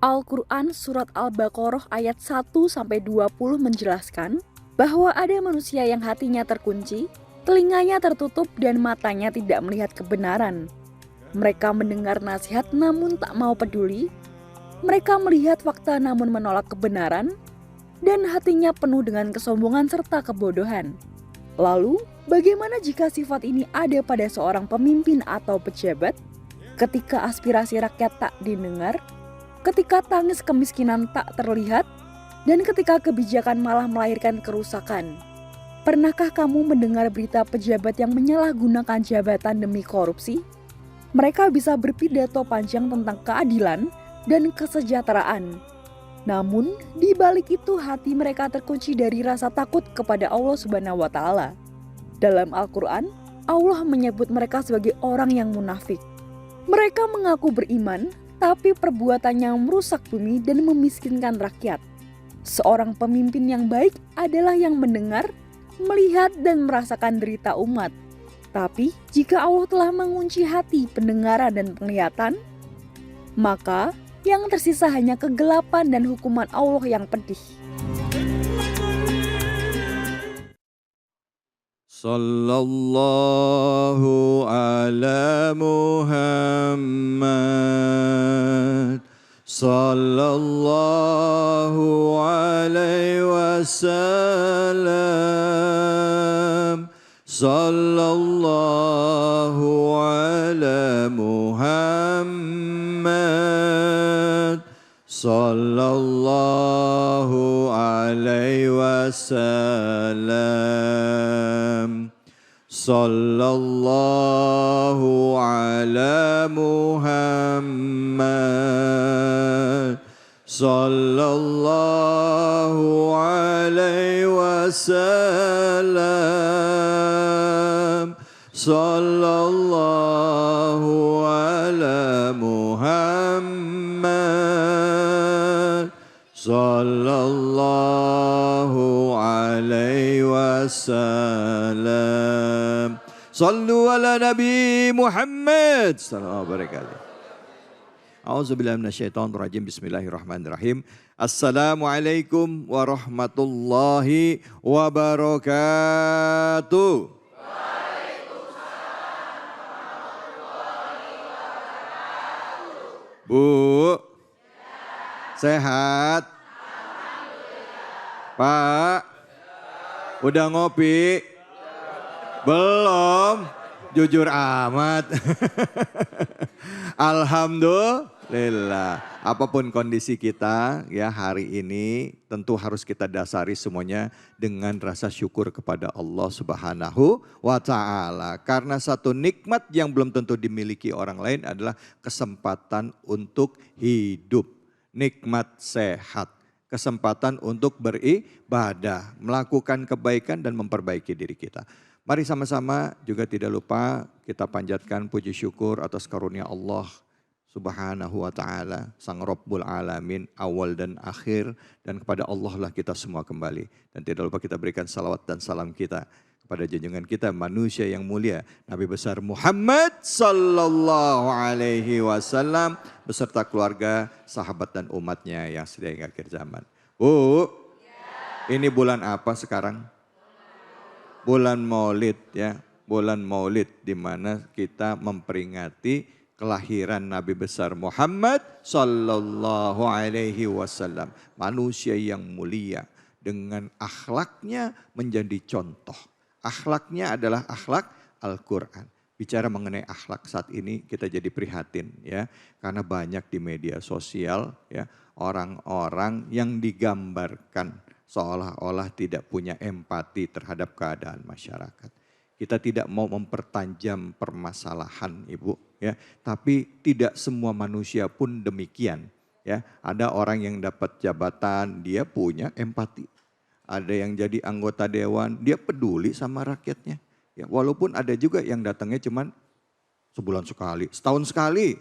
Al-Quran Surat Al-Baqarah ayat 1-20 menjelaskan bahwa ada manusia yang hatinya terkunci, telinganya tertutup dan matanya tidak melihat kebenaran. Mereka mendengar nasihat namun tak mau peduli, mereka melihat fakta namun menolak kebenaran, dan hatinya penuh dengan kesombongan serta kebodohan. Lalu, bagaimana jika sifat ini ada pada seorang pemimpin atau pejabat? Ketika aspirasi rakyat tak didengar, ketika tangis kemiskinan tak terlihat, dan ketika kebijakan malah melahirkan kerusakan. Pernahkah kamu mendengar berita pejabat yang menyalahgunakan jabatan demi korupsi? Mereka bisa berpidato panjang tentang keadilan dan kesejahteraan. Namun, di balik itu hati mereka terkunci dari rasa takut kepada Allah Subhanahu wa Ta'ala. Dalam Al-Quran, Allah menyebut mereka sebagai orang yang munafik. Mereka mengaku beriman, tapi perbuatannya merusak bumi dan memiskinkan rakyat. Seorang pemimpin yang baik adalah yang mendengar, melihat dan merasakan derita umat. Tapi jika Allah telah mengunci hati, pendengaran dan penglihatan, maka yang tersisa hanya kegelapan dan hukuman Allah yang pedih. Sallallahu ala Muhammad, sallallahu alaihi wasallam, sallallahu ala Muhammad, sallallahu alaihi wasallam, sallallahu ala Muhammad, sallallahu alaihi wasallam, sallallahu ala Muhammad, sallallahu alaihi wasallam. Sallu ala Nabi Muhammad sallallahu alaihi wasallam. A'udzubillahi minasyaitonir rajim. Bismillahirrahmanirrahim. Assalamualaikum warahmatullahi wabarakatuh. Bu, sehat? Pak, udah ngopi? Belum? Jujur amat. Alhamdulillah. Apapun kondisi kita ya hari ini tentu harus kita dasari semuanya dengan rasa syukur kepada Allah Subhanahu wa Ta'ala. Karena satu nikmat yang belum tentu dimiliki orang lain adalah kesempatan untuk hidup. Nikmat sehat. Kesempatan untuk beribadah, melakukan kebaikan dan memperbaiki diri kita. Mari sama-sama juga tidak lupa kita panjatkan puji syukur atas karunia Allah Subhanahu wa Ta'ala, Sang Rabbul Alamin, awal dan akhir, dan kepada Allah lah kita semua kembali. Dan tidak lupa kita berikan salawat dan salam kita kepada junjungan kita manusia yang mulia, Nabi besar Muhammad sallallahu alaihi wasallam beserta keluarga, sahabat dan umatnya yang setia hingga akhir zaman. Bu, ini bulan apa sekarang? Bulan Maulid ya, bulan Maulid di mana kita memperingati kelahiran Nabi besar Muhammad sallallahu alaihi wasallam, manusia yang mulia dengan akhlaknya menjadi contoh. Akhlaknya adalah akhlak Al-Quran. Bicara mengenai akhlak saat ini kita jadi prihatin ya, karena banyak di media sosial ya orang-orang yang digambarkan seolah-olah tidak punya empati terhadap keadaan masyarakat. Kita tidak mau mempertajam permasalahan Ibu ya, tapi tidak semua manusia pun demikian ya. Ada orang yang dapat jabatan dia punya empati. Ada yang jadi anggota dewan dia peduli sama rakyatnya. Ya, walaupun ada juga yang datangnya cuman sebulan sekali, setahun sekali.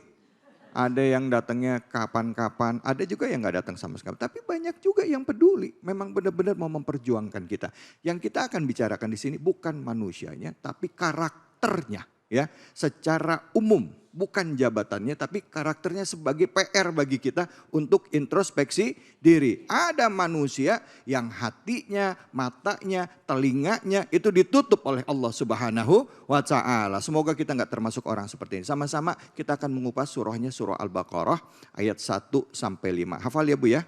Ada yang datangnya kapan-kapan, ada juga yang gak datang sama sekali. Tapi banyak juga yang peduli, memang benar-benar mau memperjuangkan kita. Yang kita akan bicarakan di sini bukan manusianya, tapi karakternya ya, secara umum. bukan jabatannya tapi karakternya sebagai PR bagi kita untuk introspeksi diri. Ada manusia yang hatinya, matanya, telinganya itu ditutup oleh Allah Subhanahu wa Ta'ala. Semoga kita nggak termasuk orang seperti ini. Sama-sama kita akan mengupas surahnya, surah Al-Baqarah ayat 1 sampai 5. Hafal ya Bu ya?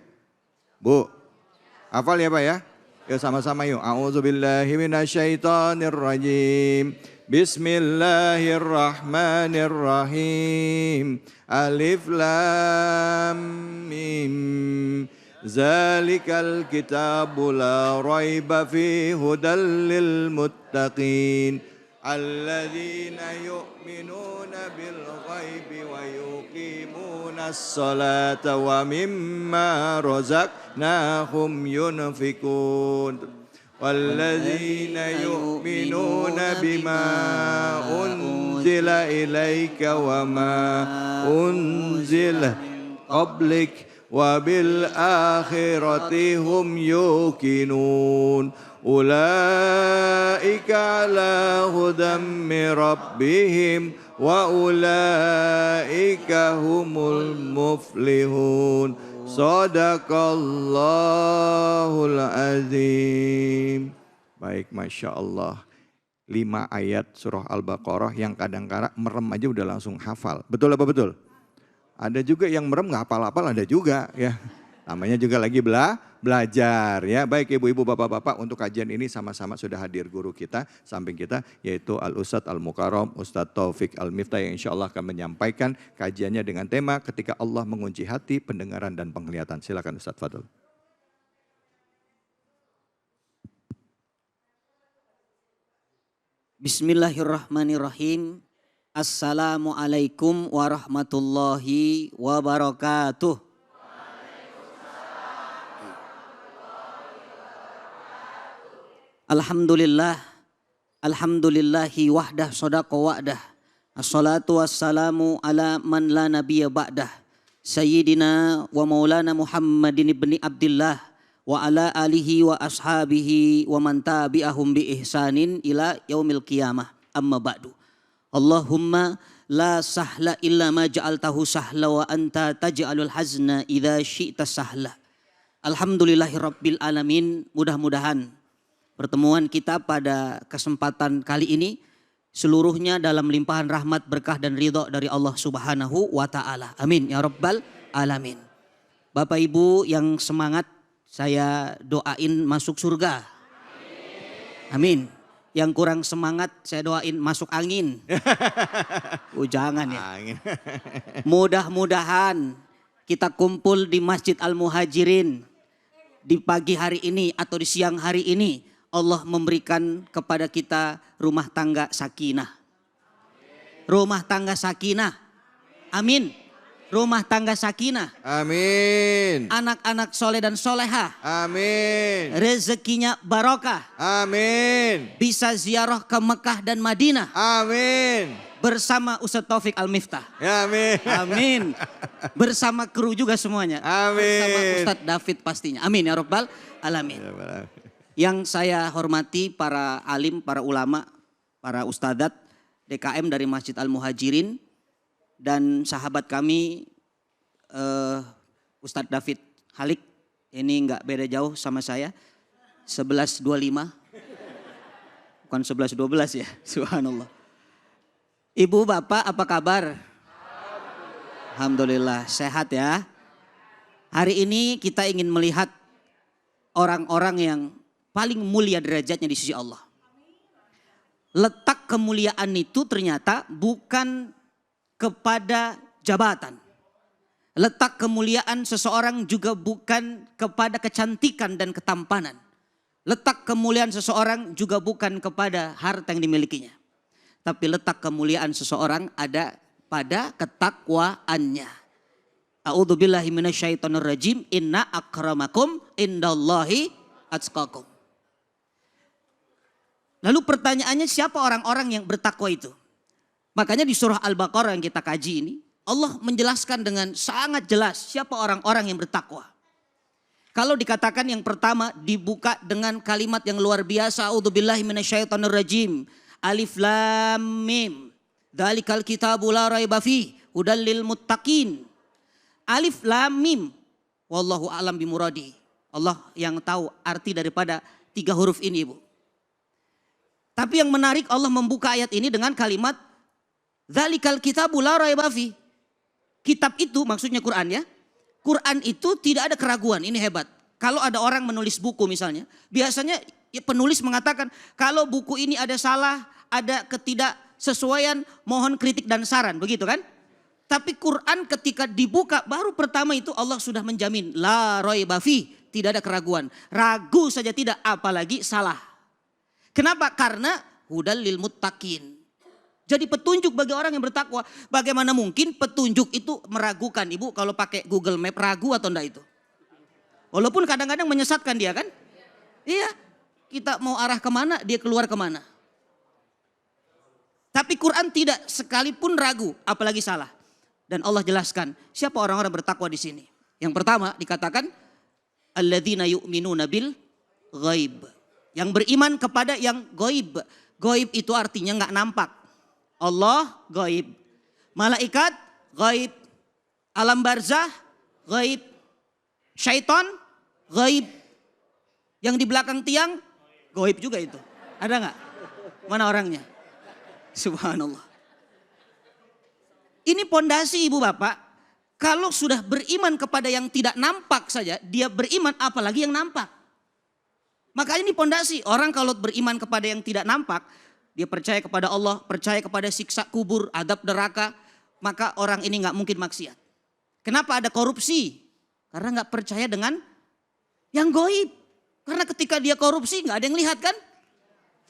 Bu, hafal ya Pak ya? Yuk sama-sama yuk. A'udzubillahi minasyaitonirrajim. Bismillahirrahmanirrahim. Alif lam mim. Zalikal kitabu la raiba fi hudal lil muttaqin. Alladzina yu'minuna bil ghaibi wa yuqimuna as-salata wa mimma razaqnahum yunfikun. Walladzina yu'minuna bima unzila ilaika wa ma unzila qablik wa bil akhirati hum yuqinun. Ulaika ala hudam min rabbihim wa ulaika humul muflihun. Sadaqallahul azim. Baik, Masya Allah. 5 ayat surah Al-Baqarah yang kadang-kadang merem aja udah langsung hafal. Betul apa betul? Ada juga yang merem gak hafal-hafal, ada juga ya. Namanya juga lagi belajar ya. Baik ibu-ibu, bapak-bapak, untuk kajian ini sama-sama sudah hadir guru kita, samping kita, yaitu Al-Ustadz Al-Mukarram, Ustadz Taufik Al-Miftah, yang insya Allah akan menyampaikan kajiannya dengan tema ketika Allah mengunci hati, pendengaran dan penglihatan. Silakan Ustadz Fadl. Bismillahirrahmanirrahim. Assalamualaikum warahmatullahi wabarakatuh. Alhamdulillah, alhamdulillahi wahdah sadaqa wa'dah. Assalatu wassalamu ala man la nabiyya ba'dah. Sayyidina wa maulana Muhammadin ibni Abdillah wa ala alihi wa ashabihi wa man tabi'ahum bi ihsanin ila yaumil qiyamah. Amma ba'du. Allahumma la sahla illa ma ja'altahu sahla wa anta taj'alul hazna idza syi'ta sahla. Alhamdulillahi rabbil alamin. Mudah-mudahan pertemuan kita pada kesempatan kali ini seluruhnya dalam limpahan rahmat, berkah dan ridho dari Allah Subhanahu wa Ta'ala. Amin ya rabbal alamin. Bapak Ibu yang semangat, saya doain masuk surga. Amin. Yang kurang semangat saya doain masuk angin. Jangan ya. Mudah-mudahan kita kumpul di Masjid Al-Muhajirin di pagi hari ini atau di siang hari ini. Allah memberikan kepada kita rumah tangga sakinah. Rumah tangga sakinah. Amin. Rumah tangga sakinah. Amin. Anak-anak soleh dan soleha. Amin. Rezekinya barokah. Amin. Bisa ziarah ke Mekah dan Madinah. Amin. Bersama Ustadz Taufik Al-Miftah. Amin. Amin. Bersama kru juga semuanya. Amin. Bersama Ustadz David pastinya. Amin ya rabbal alamin. Yang saya hormati para alim, para ulama, para ustadzat, DKM dari Masjid Al-Muhajirin, dan sahabat kami Ustadz David Halik, ini nggak beda jauh sama saya, 1125, bukan 1112 ya, subhanallah. Ibu bapak apa kabar? Alhamdulillah sehat ya. Hari ini kita ingin melihat orang-orang yang paling mulia derajatnya di sisi Allah. Letak kemuliaan itu ternyata bukan kepada jabatan. Letak kemuliaan seseorang juga bukan kepada kecantikan dan ketampanan. Letak kemuliaan seseorang juga bukan kepada harta yang dimilikinya. Tapi letak kemuliaan seseorang ada pada ketakwaannya. A'udzubillahi minasyaitonirrajim. Inna akramakum indallahi atqakum. Lalu pertanyaannya, siapa orang-orang yang bertakwa itu? Makanya di surah Al-Baqarah yang kita kaji ini, Allah menjelaskan dengan sangat jelas siapa orang-orang yang bertakwa. Kalau dikatakan yang pertama dibuka dengan kalimat yang luar biasa, a'udzubillahi minasyaitonirrajim. Alif lam mim. Dzalikal kitabu la raiba fi hudal lil muttaqin. Alif lam mim. Wallahu a'lam bimuradi. Allah yang tahu arti daripada 3 huruf ini, Ibu. Tapi yang menarik, Allah membuka ayat ini dengan kalimat dzalikal kitabu la raiba fi. Kitab itu maksudnya Quran ya. Quran itu tidak ada keraguan, ini hebat. Kalau ada orang menulis buku misalnya, biasanya penulis mengatakan kalau buku ini ada salah, ada ketidaksesuaian, mohon kritik dan saran, begitu kan? Tapi Quran ketika dibuka baru pertama itu Allah sudah menjamin la raiba fi, tidak ada keraguan. Ragu saja tidak, apalagi salah. Kenapa? Karena hudal lil muttaqin. Jadi petunjuk bagi orang yang bertakwa. Bagaimana mungkin petunjuk itu meragukan? Ibu kalau pakai Google Map ragu atau enggak itu? Walaupun kadang-kadang menyesatkan dia kan? Iya, kita mau arah kemana dia keluar kemana. Tapi Quran tidak sekalipun ragu, apalagi salah. Dan Allah jelaskan siapa orang-orang bertakwa di sini. Yang pertama dikatakan alladzina yu'minuna bil ghaib. Yang beriman kepada yang ghaib. Ghaib itu artinya enggak nampak. Allah ghaib. Malaikat ghaib. Alam barzah ghaib. Syaitan ghaib. Yang di belakang tiang ghaib juga itu. Ada enggak? Mana orangnya? Subhanallah. Ini pondasi Ibu Bapak, kalau sudah beriman kepada yang tidak nampak saja, dia beriman apalagi yang nampak. Maka ini pondasi, orang kalau beriman kepada yang tidak nampak, dia percaya kepada Allah, percaya kepada siksa kubur, adab neraka, maka orang ini gak mungkin maksiat. Kenapa ada korupsi? Karena gak percaya dengan yang gaib. Karena ketika dia korupsi gak ada yang lihat kan?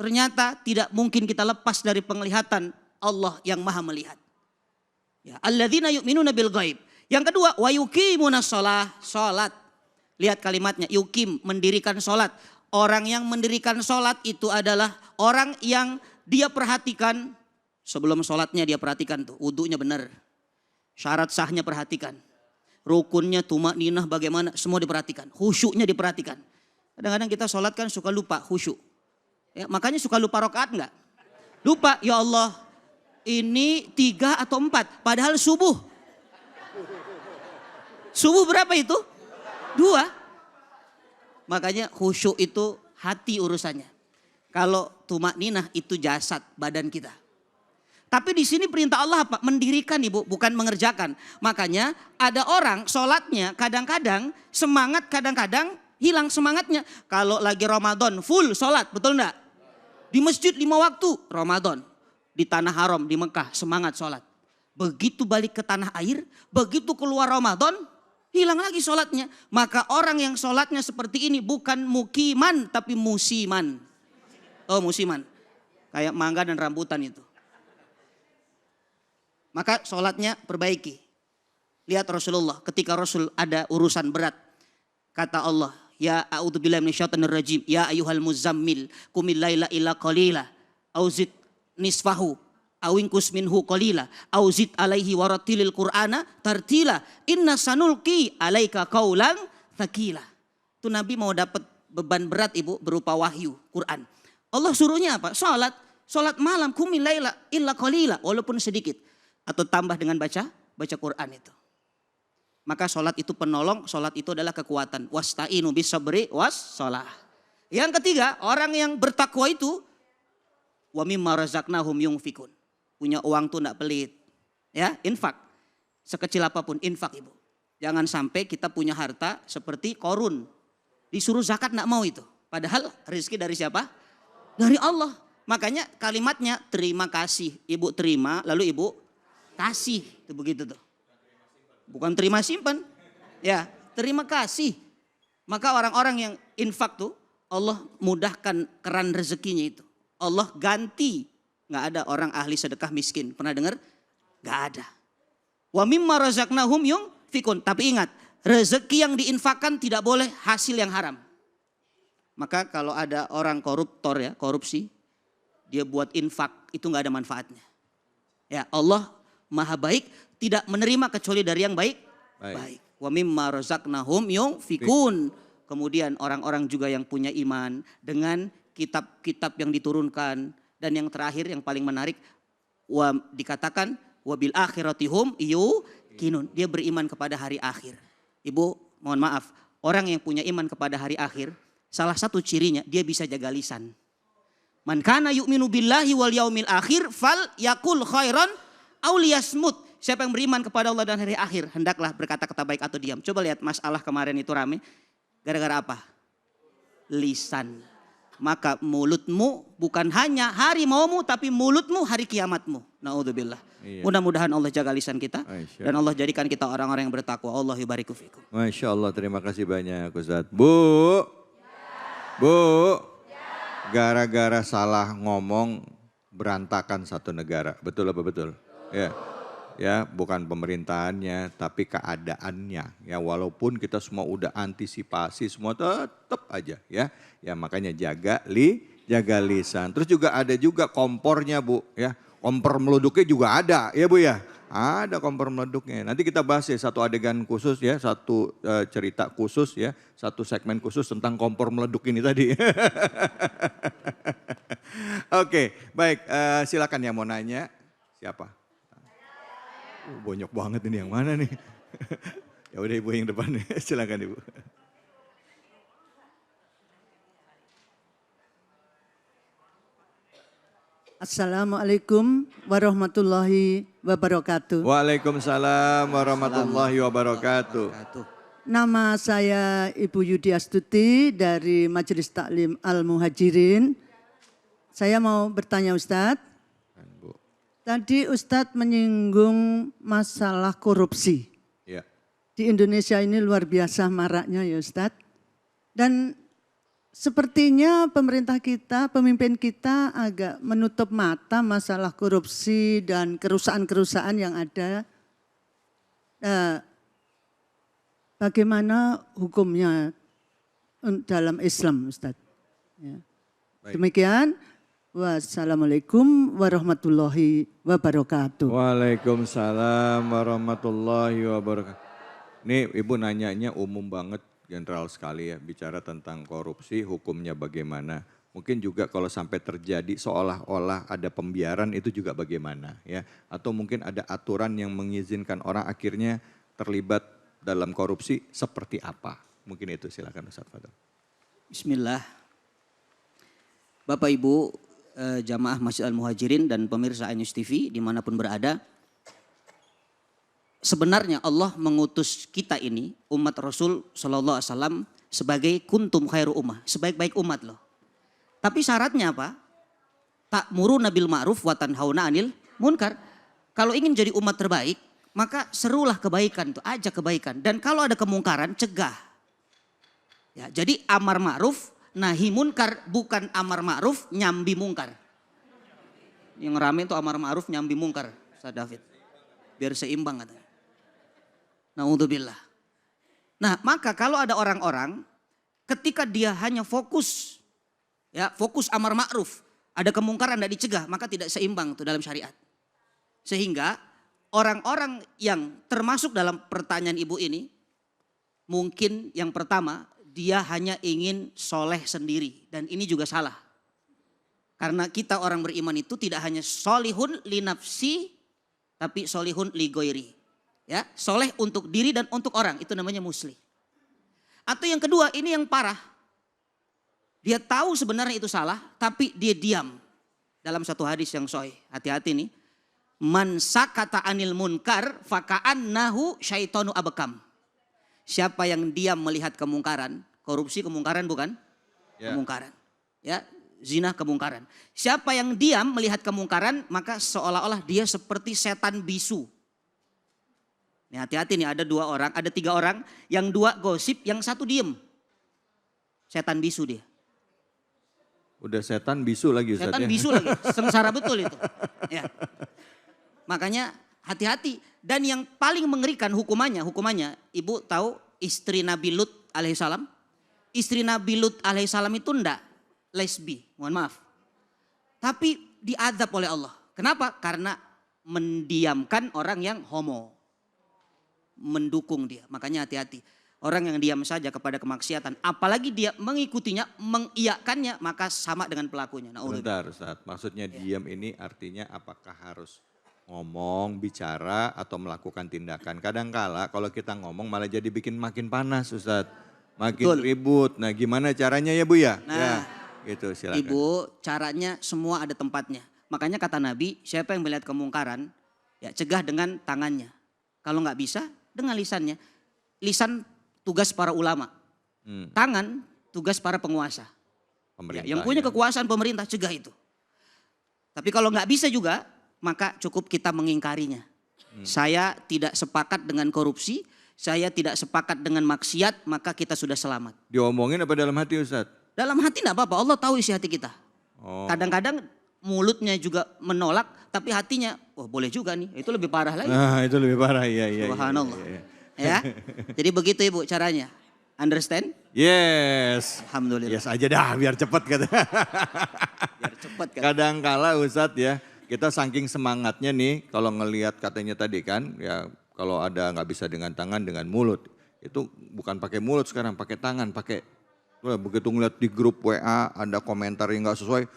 Ternyata tidak mungkin kita lepas dari penglihatan Allah yang maha melihat. Ya, alladzina yu'minuna bil ghaib. Yang kedua, wa yuqimunas shalah, salat. Lihat kalimatnya, yuqim, mendirikan salat. Orang yang mendirikan salat itu adalah orang yang dia perhatikan sebelum salatnya, dia perhatikan tuh, wudunya benar. Syarat sahnya perhatikan. Rukunnya, tumakninah bagaimana, semua diperhatikan. Khusyuknya diperhatikan. Kadang-kadang kita salat kan suka lupa khusyuk. Ya, makanya suka lupa rakaat enggak? Lupa, ya Allah. Ini 3 atau 4, padahal subuh. Subuh berapa itu? 2. Makanya khusyuk itu hati urusannya. Kalau tumakninah itu jasad, badan kita. Tapi di sini perintah Allah apa? Mendirikan Ibu, bukan mengerjakan. Makanya ada orang sholatnya kadang-kadang semangat, kadang-kadang hilang semangatnya. Kalau lagi Ramadan full sholat, betul enggak? Di masjid 5 waktu Ramadan. Di tanah haram di Mekah semangat sholat. Begitu balik ke tanah air, begitu keluar Ramadan, hilang lagi sholatnya. Maka orang yang sholatnya seperti ini bukan mukiman tapi musiman. Oh musiman, kayak mangga dan rambutan itu. Maka sholatnya perbaiki. Lihat Rasulullah ketika Rasul ada urusan berat. Kata Allah, ya a'udzubillahi minasyaitonir rajim, ya ayyuhal muzammil, qumil laila illa qalila, auzid nisfahu awingkus minhu qalila auzid alaihi waratilil qur'ana tartila inna sanulqi alaika qaulan tsaqila. Itu Nabi mau dapat beban berat Ibu berupa wahyu Quran. Allah suruhnya apa? Salat malam qumil laila illa qalila, walaupun sedikit atau tambah dengan baca Quran itu. Maka salat itu penolong, salat itu adalah kekuatan. Wasta'inu bis sabri was shalah. Yang ketiga, orang yang bertakwa itu wa mimma razaqnahum yunfikun. Punya uang tuh enggak pelit. Ya, infak. Sekecil apapun infak Ibu. Jangan sampai kita punya harta seperti Korun. Disuruh zakat enggak mau itu. Padahal rezeki dari siapa? Dari Allah. Makanya kalimatnya terima kasih. Ibu terima lalu Ibu kasih. Itu begitu tuh. Bukan terima simpan. Ya, terima kasih. Maka orang-orang yang infak tuh Allah mudahkan keran rezekinya itu. Allah ganti. Nggak ada orang ahli sedekah miskin. Pernah dengar? Nggak ada. Wa mimma razaqnahum yunfikun. Tapi ingat, rezeki yang diinfakkan tidak boleh hasil yang haram. Maka kalau ada orang koruptor ya, korupsi, dia buat infak, itu nggak ada manfaatnya. Ya, Allah Maha baik, tidak menerima kecuali dari yang baik. Baik. Wa mimma razaqnahum yunfikun. Kemudian orang-orang juga yang punya iman dengan kitab-kitab yang diturunkan. Dan yang terakhir yang paling menarik, dikatakan wabil akhiratihum yuqinun. Dia beriman kepada hari akhir. Ibu, mohon maaf, orang yang punya iman kepada hari akhir, salah satu cirinya dia bisa jaga lisan. Man kana yu'minu billahi wal yaumil akhir fal yakul khairan aw liyasmut. Siapa yang beriman kepada Allah dan hari akhir, hendaklah berkata-kata baik atau diam. Coba lihat masalah kemarin itu rame. Gara-gara apa? Lisan. Maka mulutmu bukan hanya hari maumu, tapi mulutmu hari kiamatmu. Na'udzubillah. Iya. Mudah-mudahan Allah jaga lisan kita. Masya Dan Allah jadikan kita orang-orang yang bertakwa. Allah yubariku fikum. Masya Allah, terima kasih banyak Ustaz. Bu, gara-gara salah ngomong berantakan satu negara. Betul apa betul? Ya, bukan pemerintahannya, tapi keadaannya. Ya, walaupun kita semua udah antisipasi, semua tetap aja ya. Ya makanya jaga lisan. Terus juga ada juga kompornya Bu, ya. Kompor meleduknya juga ada, ya Bu ya. Ada kompor meleduknya. Nanti kita bahas ya satu adegan khusus ya, satu cerita khusus ya, satu segmen khusus tentang kompor meleduk ini tadi. Oke, baik. Silakan yang mau nanya. Siapa? Banyak banget ini, yang mana nih? Ya udah Ibu yang depan. Silakan Ibu. Assalamualaikum warahmatullahi wabarakatuh. Waalaikumsalam warahmatullahi wabarakatuh. Nama saya Ibu Yudi Astuti dari Majelis Taklim Al-Muhajirin. Saya mau bertanya Ustadz. Tadi Ustadz menyinggung masalah korupsi. Ya. Di Indonesia ini luar biasa maraknya ya Ustadz. Dan sepertinya pemerintah kita, pemimpin kita agak menutup mata masalah korupsi dan kerusakan-kerusakan yang ada. Bagaimana hukumnya dalam Islam Ustadz? Ya. Demikian. Wassalamualaikum warahmatullahi wabarakatuh. Waalaikumsalam warahmatullahi wabarakatuh. Ini Ibu nanyanya umum banget, general sekali ya, bicara tentang korupsi, hukumnya bagaimana. Mungkin juga kalau sampai terjadi seolah-olah ada pembiaran itu juga bagaimana ya. Atau mungkin ada aturan yang mengizinkan orang akhirnya terlibat dalam korupsi seperti apa. Mungkin itu, silakan Ustaz Fadl. Bismillah. Bapak Ibu, jamaah Masjid Al-Muhajirin dan pemirsa Ainus TV dimanapun berada. Sebenarnya Allah mengutus kita ini, umat Rasul Sallallahu Alaihi Wasallam sebagai kuntum khairu ummah, sebaik-baik umat loh. Tapi syaratnya apa? Ta'muruna bil ma'ruf wa tanhauna 'anil munkar. Kalau ingin jadi umat terbaik, maka serulah kebaikan, tuh ajak kebaikan. Dan kalau ada kemungkaran, cegah. Ya, jadi amar ma'ruf, nahi munkar, bukan amar ma'ruf nyambi mungkar. Yang rame itu amar ma'ruf nyambi mungkar, Ustaz David. Biar seimbang katanya. Na'udzubillah. Nah, maka kalau ada orang-orang ketika dia hanya fokus amar ma'ruf, ada kemungkaran tidak dicegah, maka tidak seimbang itu dalam syariat. Sehingga orang-orang yang termasuk dalam pertanyaan Ibu ini, mungkin yang pertama dia hanya ingin soleh sendiri, dan ini juga salah. Karena kita orang beriman itu tidak hanya solihun li nafsi, tapi solihun li goiri. Ya, soleh untuk diri dan untuk orang, itu namanya muslim. Atau yang kedua, ini yang parah. Dia tahu sebenarnya itu salah, tapi dia diam. Dalam satu hadis yang sahih, hati-hati nih. Man sakata anil munkar faka'annahu syaitanu abekam. Siapa yang diam melihat kemungkaran, korupsi kemungkaran bukan? Ya. Kemungkaran. Ya, zina kemungkaran. Siapa yang diam melihat kemungkaran, maka seolah-olah dia seperti setan bisu. Nih, hati-hati nih, ada 2 orang, ada 3 orang, yang 2 gosip, yang 1 diem. Setan bisu dia. Udah setan bisu lagi Ustaz. Setan ya? bisu lagi, sengsara betul itu. Ya. Makanya hati-hati. Dan yang paling mengerikan hukumannya, Ibu tahu istri Nabi Lut alaihissalam? Istri Nabi Lut alaihissalam itu enggak lesbi, mohon maaf. Tapi diazab oleh Allah. Kenapa? Karena mendiamkan orang yang homo. Mendukung dia, makanya hati-hati. Orang yang diam saja kepada kemaksiatan, apalagi dia mengikutinya, mengiyakannya, maka sama dengan pelakunya. Bentar Ustaz, maksudnya diam ini artinya apakah harus ngomong, bicara, atau melakukan tindakan. Kadangkala kalau kita ngomong malah jadi bikin makin panas Ustadz. Makin Betul. ribut. Nah gimana caranya ya Bu ya? Nah, Ya, gitu silakan. Ibu, caranya semua ada tempatnya. Makanya kata Nabi, siapa yang melihat kemungkaran, ya cegah dengan tangannya. Kalau nggak bisa, dengan lisannya. Lisan tugas para ulama. Tangan tugas para penguasa. Ya, Pemerintah, yang punya ya. kekuasaan pemerintah cegah itu. Tapi kalau nggak bisa juga, maka cukup kita mengingkarinya. Saya tidak sepakat dengan korupsi, saya tidak sepakat dengan maksiat, maka kita sudah selamat. Diomongin apa dalam hati Ustadz? Dalam hati enggak apa-apa, Allah tahu isi hati kita. Oh. Kadang-kadang mulutnya juga menolak, tapi hatinya, oh boleh juga nih, itu lebih parah lagi. Nah itu lebih parah, iya. Subhanallah. Iya. Ya, jadi begitu Ibu caranya. Understand? Yes. Alhamdulillah. Yes aja dah biar cepet kata. Biar cepat kan. Kadangkala Ustadz ya, kita saking semangatnya nih kalau ngelihat katanya tadi kan, ya kalau ada nggak bisa dengan tangan, dengan mulut. Itu bukan pakai mulut sekarang, pakai tangan, pakai. Wah, begitu ngeliat di grup WA ada komentar yang nggak sesuai,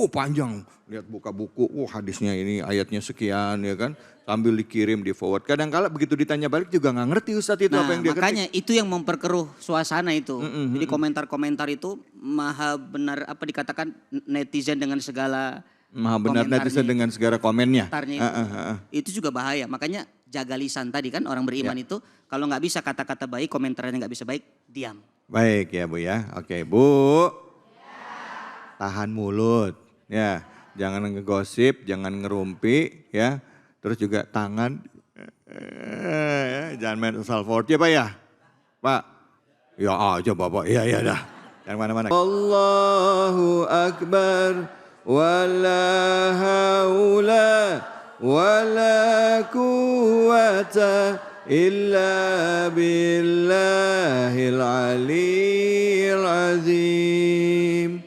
panjang. Lihat buka buku, hadisnya ini ayatnya sekian ya kan. Sambil dikirim, di forward. Kadang-kala begitu ditanya balik juga nggak ngerti Ustadz itu Nah, apa yang dia makanya ketik. itu yang memperkeruh suasana itu. Jadi komentar-komentar itu maha benar apa dikatakan netizen dengan segala Maha benar komentarnya netizen dengan segala komennya. komentarnya itu juga bahaya. Makanya jaga lisan tadi kan orang beriman itu kalau nggak bisa kata-kata baik, komentarnya nggak bisa baik, diam. Baik ya Bu ya. Oke Bu. Tahan mulut ya. Jangan ngegosip, jangan ngerumpi ya. Terus juga tangan. Jangan main asal forward ya Pak ya. Pak. Ya aja Bapak. Iya dah. Jangan mana-mana. Allahu Akbar. Wala haula wala quwata illa billahil aliyyil azim.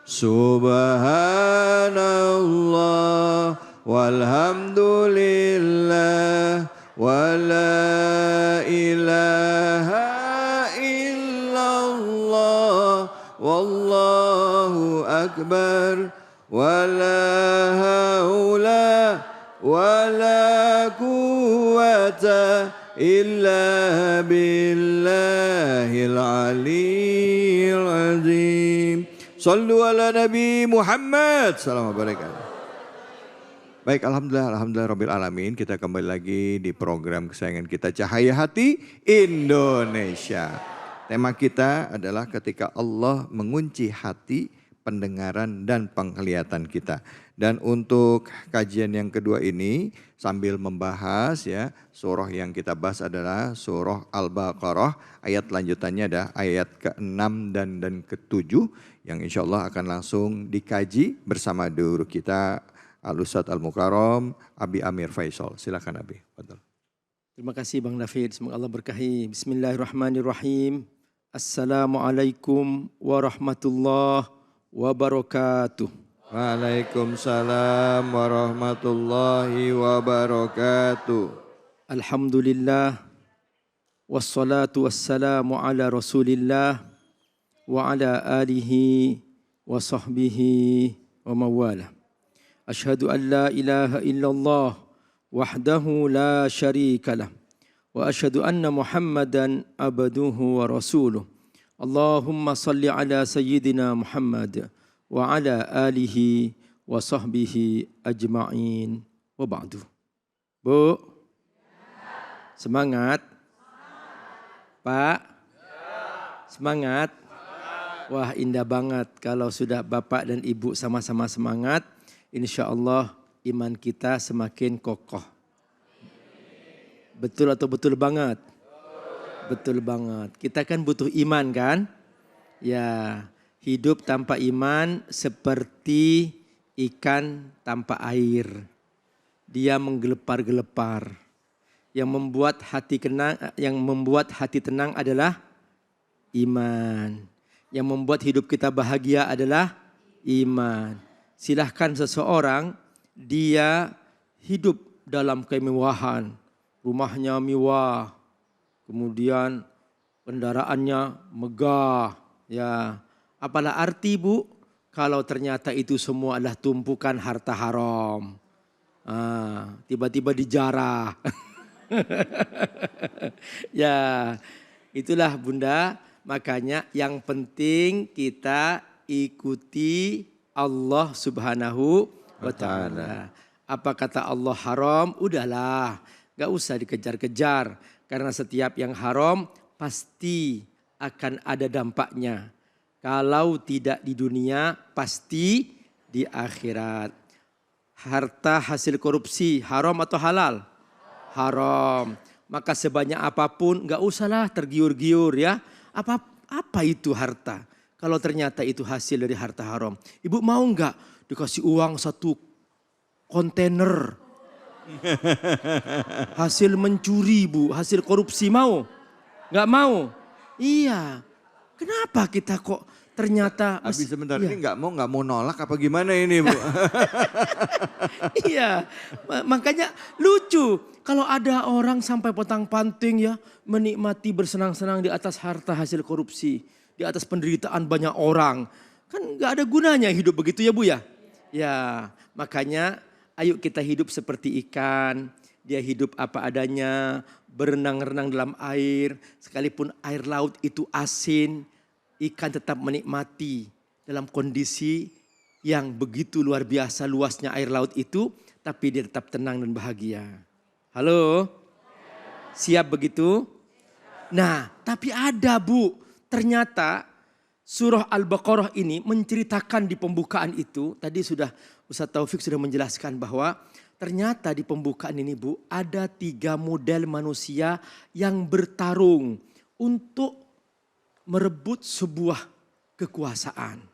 Subhanallah walhamdulillah wala ilaha illallah wallahu akbar wala haula wala quwata illa billahil aliyyil azim. Sallu ala Nabi Muhammad. Salam alaikum. Baik, alhamdulillah rabbil alamin. Kita kembali lagi di program kesayangan kita Cahaya Hati Indonesia. Tema kita adalah ketika Allah mengunci hati, pendengaran dan penglihatan kita. Dan untuk kajian yang kedua ini sambil membahas ya, surah yang kita bahas adalah surah Al-Baqarah, ayat lanjutannya ada ayat ke-6 dan ke-7 yang insya Allah akan langsung dikaji bersama guru kita Al-Ustadz Al-Mukarram Abi Amir Faisal. Silakan Abi. Betul. Terima kasih Bang David, semoga Allah berkahi. Bismillahirrahmanirrahim. Assalamualaikum warahmatullahi wabarakatuh. Waalaikumsalam warahmatullahi wabarakatuh. Alhamdulillah. Wassalatu wassalamu ala rasulillah. Wa ala alihi wa sahbihi wa mawala. Ashhadu an la ilaha illallah wahdahu la syarika lah. Wa ashhadu anna Muhammadan abduhu wa rasuluh. Allahumma salli ala sayyidina Muhammad wa ala alihi wa sahbihi ajma'in wa ba'du. Bu, semangat? Pak, semangat? Wah indah banget kalau sudah Bapak dan Ibu sama-sama semangat. Insya Allah iman kita semakin kokoh. Betul atau betul banget? Betul banget. Kita kan butuh iman kan? Ya, hidup tanpa iman seperti ikan tanpa air. Dia menggelepar-gelepar. Yang membuat hati tenang adalah iman. Yang membuat hidup kita bahagia adalah iman. Silahkan seseorang dia hidup dalam kemewahan. Rumahnya mewah. Kemudian kendaraannya megah. Ya, apalah arti Bu kalau ternyata itu semua adalah tumpukan harta haram. Tiba-tiba dijarah. Ya, itulah Bunda. Makanya yang penting kita ikuti Allah Subhanahu wa ta'ala. Apa kata Allah haram, udahlah. Gak usah dikejar-kejar. Karena setiap yang haram pasti akan ada dampaknya. Kalau tidak di dunia, pasti di akhirat. Harta hasil korupsi haram atau halal? Haram. Maka sebanyak apapun gak usahlah tergiur-giur ya. Apa itu harta? Kalau ternyata itu hasil dari harta haram. Ibu mau nggak dikasih uang 1 kontainer? Hasil mencuri Bu, hasil korupsi mau? Nggak mau? Iya. Kenapa kita kok ternyata... Habis sebentar iya. ini nggak mau nolak apa gimana ini Bu? Iya, makanya lucu kalau ada orang sampai potang-panting ya menikmati bersenang-senang di atas harta hasil korupsi, di atas penderitaan banyak orang. Kan gak ada gunanya hidup begitu ya Bu ya? Ya, makanya ayo kita hidup seperti ikan, dia hidup apa adanya, berenang-renang dalam air, sekalipun air laut itu asin, ikan tetap menikmati dalam kondisi yang begitu luar biasa luasnya air laut itu, tapi dia tetap tenang dan bahagia. Halo? Siap begitu? Nah, tapi ada Bu, ternyata surah Al-Baqarah ini menceritakan di pembukaan itu, tadi sudah Ustaz Taufik sudah menjelaskan bahwa ternyata di pembukaan ini Bu, ada 3 model manusia yang bertarung untuk merebut sebuah kekuasaan.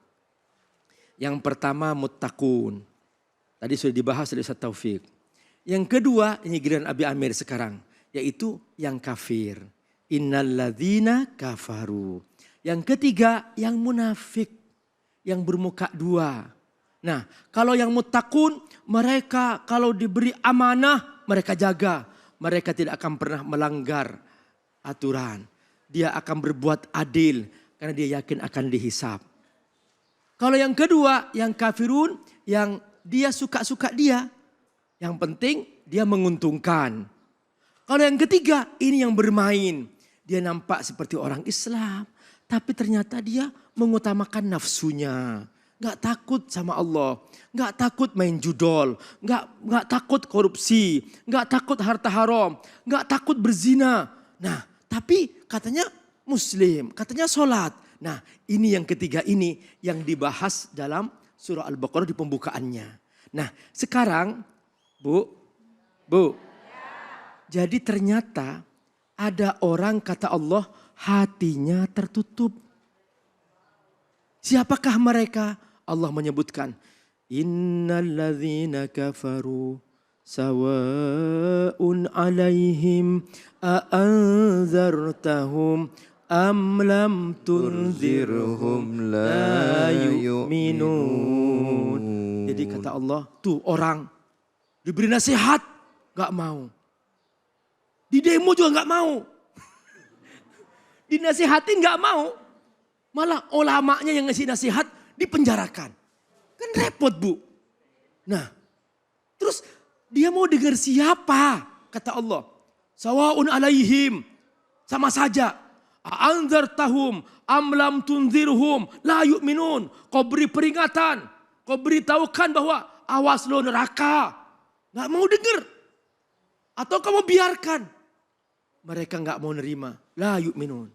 Yang pertama muttaqun. Tadi sudah dibahas oleh Ustaz Taufik. Yang kedua, ini giliran Abi Amir sekarang, yaitu yang kafir. Innalladzina kafaru. Yang ketiga, yang munafik, yang bermuka 2. Nah, kalau yang muttaqun, mereka kalau diberi amanah, mereka jaga. Mereka tidak akan pernah melanggar aturan. Dia akan berbuat adil, karena dia yakin akan dihisab. Kalau yang kedua, yang kafirun, yang dia suka-suka dia. Yang penting dia menguntungkan. Kalau yang ketiga, ini yang bermain. Dia nampak seperti orang Islam. Tapi ternyata dia mengutamakan nafsunya. Gak takut sama Allah. Gak takut main judol. Gak takut korupsi. Gak takut harta haram. Gak takut berzina. Nah, tapi katanya Muslim. Katanya sholat. Nah, ini yang ketiga ini yang dibahas dalam surah Al-Baqarah di pembukaannya. Nah, sekarang Bu. Jadi ternyata ada orang kata Allah hatinya tertutup. Siapakah mereka? Allah menyebutkan. Innalladzina kafaru sawa'un alaihim a'anzartahum am lam tunzirhum la yu'minun. Jadi kata Allah, tuh orang diberi nasihat gak mau. Di demo juga gak mau. Dinasihatin gak mau. Malah ulamanya yang ngasih nasihat dipenjarakan. Kan repot Bu. Nah terus dia mau dengar siapa? Kata Allah. Sawa'un alaihim. Sama saja. A'anzartahum am lam tunzirhum la yu'minun. Kau beri peringatan. Kau beritahukan bahwa awas lo neraka. Gak mau dengar. Atau kamu biarkan. Mereka gak mau nerima. La yu'minun.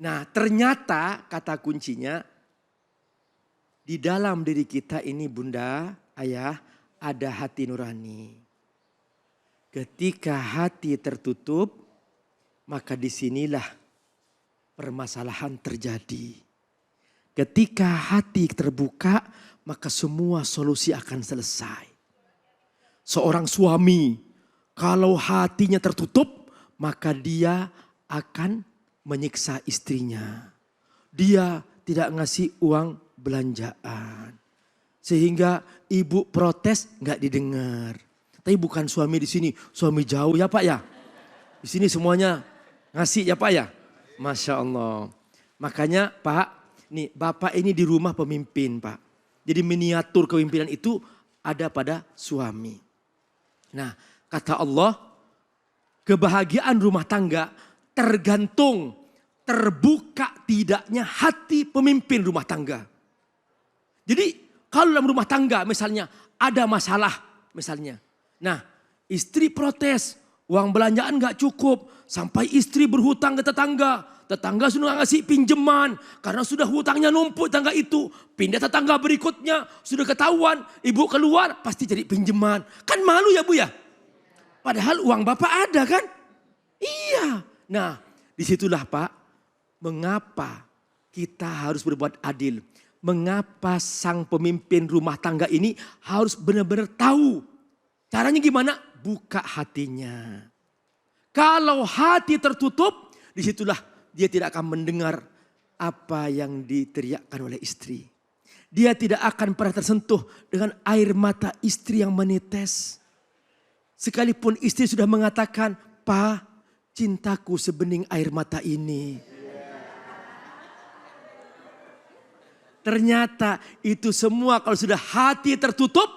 Nah ternyata kata kuncinya. Di dalam diri kita ini Bunda, Ayah, ada hati nurani. Ketika hati tertutup, maka disinilah permasalahan terjadi. Ketika hati terbuka, maka semua solusi akan selesai. Seorang suami, kalau hatinya tertutup, maka dia akan menyiksa istrinya. Dia tidak ngasih uang belanjaan. Sehingga ibu protes nggak didengar. Tapi bukan suami di sini, suami jauh ya Pak ya. Di sini semuanya ngasih ya Pak ya. Masya Allah. Makanya Pak, nih Bapak ini di rumah pemimpin Pak. Jadi miniatur kepemimpinan itu ada pada suami. Nah, kata Allah, kebahagiaan rumah tangga tergantung terbuka tidaknya hati pemimpin rumah tangga. Jadi kalau dalam rumah tangga misalnya ada masalah misalnya. Nah, istri protes, uang belanjaan gak cukup. Sampai istri berhutang ke tetangga. Tetangga sudah ngasih pinjaman. Karena sudah hutangnya numpuk tetangga itu. Pindah tetangga berikutnya. Sudah ketahuan. Ibu keluar pasti cari pinjaman. Kan malu ya Bu ya. Padahal uang Bapak ada kan. Iya. Nah disitulah Pak. Mengapa kita harus berbuat adil. Mengapa sang pemimpin rumah tangga ini harus benar-benar tahu. Caranya gimana? Buka hatinya. Kalau hati tertutup, disitulah dia tidak akan mendengar apa yang diteriakkan oleh istri. Dia tidak akan pernah tersentuh dengan air mata istri yang menetes. Sekalipun istri sudah mengatakan, "Pa, cintaku sebening air mata ini." Ternyata itu semua kalau sudah hati tertutup,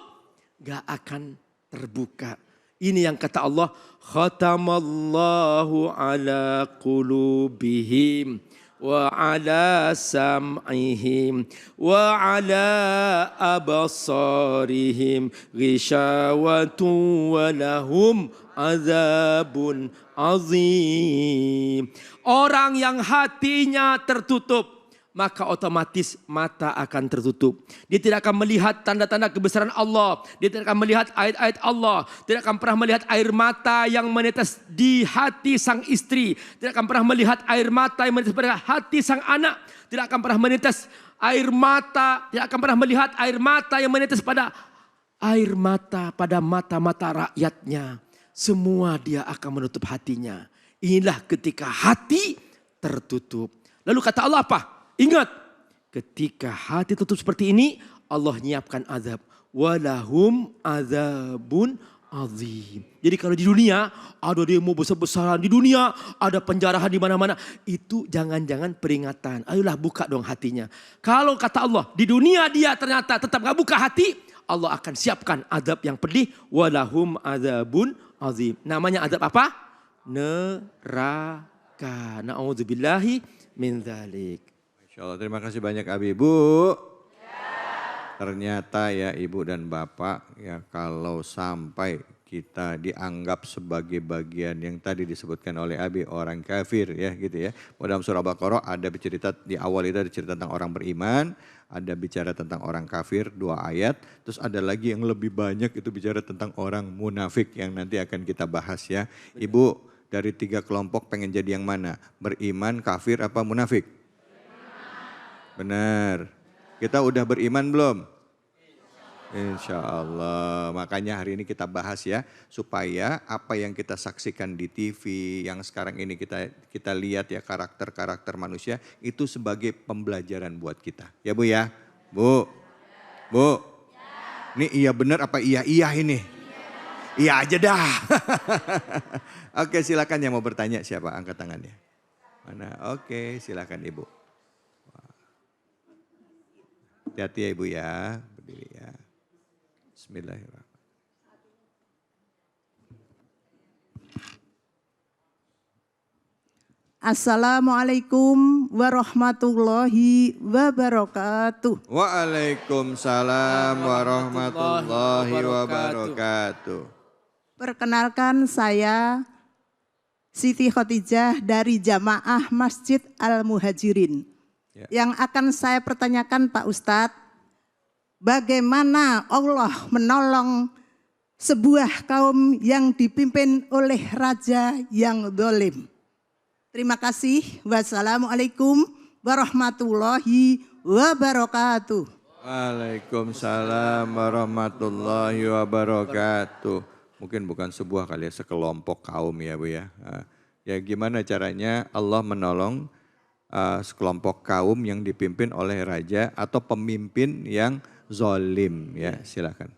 gak akan terbuka. Ini yang kata Allah, khatamallahu ala qulubihim wa ala sam'ihim wa ala abasarihim ghishawatun wa lahum azabun azim. Orang yang hatinya tertutup, maka otomatis mata akan tertutup. Dia tidak akan melihat tanda-tanda kebesaran Allah. Dia tidak akan melihat ayat-ayat Allah. Tidak akan pernah melihat air mata yang menetes di hati sang istri. Tidak akan pernah melihat air mata yang menetes pada hati sang anak. Tidak akan pernah menetes air mata. Tidak akan pernah melihat air mata yang menetes pada air mata pada mata-mata rakyatnya. Semua dia akan menutup hatinya. Inilah ketika hati tertutup. Lalu kata Allah apa? Ingat, ketika hati tutup seperti ini, Allah nyiapkan azab. Walahum azabun azim. Jadi kalau di dunia ada demo besar-besaran, di dunia ada penjarahan di mana-mana, itu jangan-jangan peringatan. Ayolah buka dong hatinya. Kalau kata Allah, di dunia dia ternyata tetap gak buka hati, Allah akan siapkan azab yang pedih. Walahum azabun azim. Namanya azab apa? Neraka. Na'udzubillahi min dzalik. Insya Allah, terima kasih banyak Abi. Bu, ternyata ya Ibu dan Bapak ya kalau sampai kita dianggap sebagai bagian yang tadi disebutkan oleh Abi, orang kafir ya gitu ya. Dalam surah Al-Baqarah ada bercerita di awal itu ada cerita tentang orang beriman, ada bicara tentang orang kafir 2 ayat, terus ada lagi yang lebih banyak itu bicara tentang orang munafik yang nanti akan kita bahas ya. Ibu dari 3 kelompok pengen jadi yang mana? Beriman, kafir apa munafik? Benar. Kita udah beriman belum? Insya Allah. Makanya hari ini kita bahas ya. Supaya apa yang kita saksikan di TV. Yang sekarang ini kita lihat ya karakter-karakter manusia. Itu sebagai pembelajaran buat kita. Ya Bu ya? Bu. Bu. Ini iya benar apa iya ini? Iya aja dah. Oke silakan yang mau bertanya siapa? Angkat tangannya. Mana? Oke silakan Ibu. Hati-hati ya Ibu ya, berdiri ya. Bismillahirrahmanirrahim. Assalamualaikum warahmatullahi wabarakatuh. Waalaikumsalam warahmatullahi wabarakatuh. Perkenalkan saya Siti Khotijah dari Jamaah Masjid Al-Muhajirin. Yang akan saya pertanyakan Pak Ustadz, bagaimana Allah menolong sebuah kaum yang dipimpin oleh raja yang zalim? Terima kasih. Wassalamualaikum warahmatullahi wabarakatuh. Waalaikumsalam warahmatullahi wabarakatuh. Mungkin bukan sebuah kali ya, sekelompok kaum ya Bu ya. Ya gimana caranya Allah menolong sekelompok kaum yang dipimpin oleh raja atau pemimpin yang zalim ya, silakan.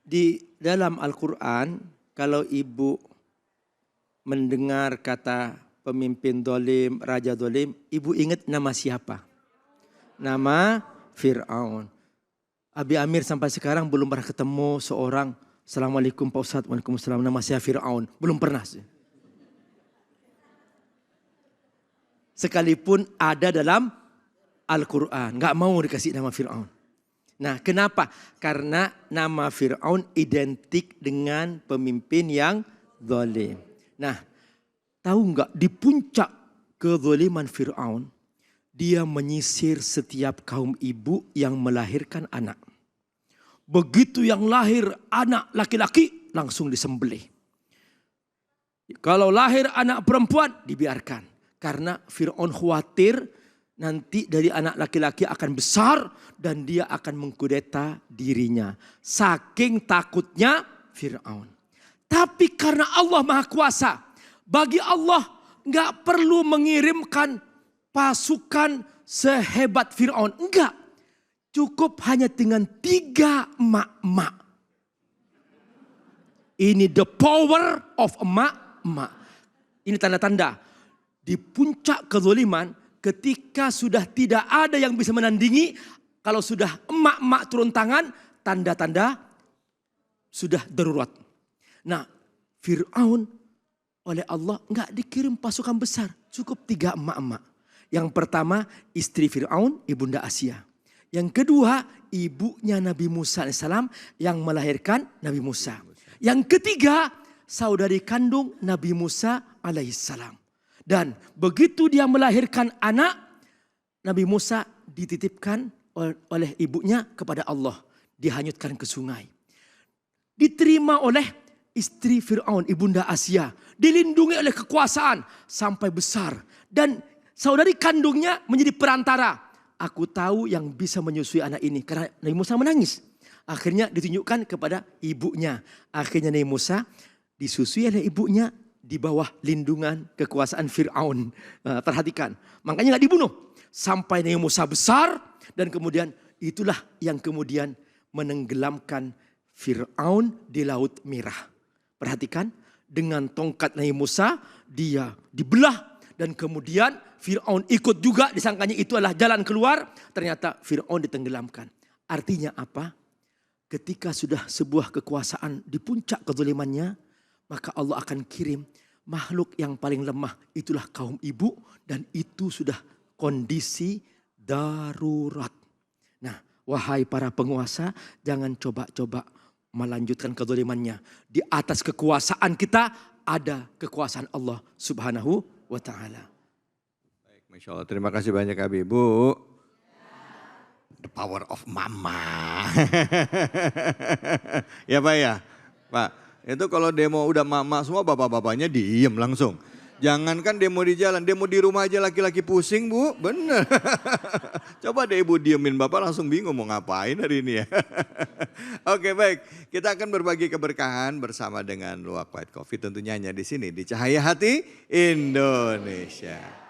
Di dalam Al-Quran kalau Ibu mendengar kata pemimpin zalim, raja zalim, Ibu ingat nama siapa? Nama Fir'aun. Abi Amir sampai sekarang belum pernah ketemu seorang Assalamualaikum Pak Ustadz, waalaikumsalam, nama saya Fir'aun. Belum pernah sih. Sekalipun ada dalam Al-Quran, nggak mau dikasih nama Fir'aun. Nah, kenapa? Karena nama Fir'aun identik dengan pemimpin yang zalim. Nah, tahu nggak di puncak kezaliman Fir'aun, dia menyisir setiap kaum ibu yang melahirkan anak. Begitu yang lahir anak laki-laki, langsung disembelih. Kalau lahir anak perempuan, dibiarkan. Karena Fir'aun khawatir nanti dari anak laki-laki akan besar dan dia akan mengkudeta dirinya. Saking takutnya Fir'aun. Tapi karena Allah Maha Kuasa, bagi Allah nggak perlu mengirimkan pasukan sehebat Fir'aun. Enggak. Cukup hanya dengan 3 emak-emak. Ini the power of emak-emak. Ini tanda-tanda. Di puncak kezaliman, ketika sudah tidak ada yang bisa menandingi, kalau sudah emak-emak turun tangan, tanda-tanda sudah darurat. Nah, Fir'aun oleh Allah enggak dikirim pasukan besar, cukup 3 emak-emak. Yang pertama, istri Fir'aun, Ibunda Asia. Yang kedua, ibunya Nabi Musa AS yang melahirkan Nabi Musa. Yang ketiga, saudari kandung Nabi Musa alaihissalam. Dan begitu dia melahirkan anak, Nabi Musa dititipkan oleh ibunya kepada Allah. Dihanyutkan ke sungai. Diterima oleh istri Fir'aun, Ibunda Asia. Dilindungi oleh kekuasaan sampai besar. Dan saudari kandungnya menjadi perantara. Aku tahu yang bisa menyusui anak ini. Karena Nabi Musa menangis. Akhirnya ditunjukkan kepada ibunya. Akhirnya Nabi Musa disusui oleh ibunya di bawah lindungan kekuasaan Fir'aun. Perhatikan. Makanya gak dibunuh. Sampai Nabi Musa besar. Dan kemudian itulah yang kemudian menenggelamkan Fir'aun di Laut Merah. Perhatikan. Dengan tongkat Nabi Musa dia dibelah. Dan kemudian Fir'aun ikut juga, disangkanya itu adalah jalan keluar. Ternyata Fir'aun ditenggelamkan. Artinya apa? Ketika sudah sebuah kekuasaan di puncak kezalimannya, maka Allah akan kirim makhluk yang paling lemah. Itulah kaum ibu, dan itu sudah kondisi darurat. Nah, wahai para penguasa, jangan coba-coba melanjutkan kezalimannya. Di atas kekuasaan kita ada kekuasaan Allah Subhanahu wa ta'ala. Masya Allah, terima kasih banyak Ibu. The power of mama. Ya Pak ya? Pak, itu kalau demo udah mama semua bapak-bapaknya diem langsung. Jangankan demo di jalan, demo di rumah aja laki-laki pusing Bu, bener. Coba deh Ibu diemin Bapak langsung bingung mau ngapain hari ini ya. Oke baik, kita akan berbagi keberkahan bersama dengan Luwak White Coffee tentunya hanya di sini di Cahaya Hati Indonesia.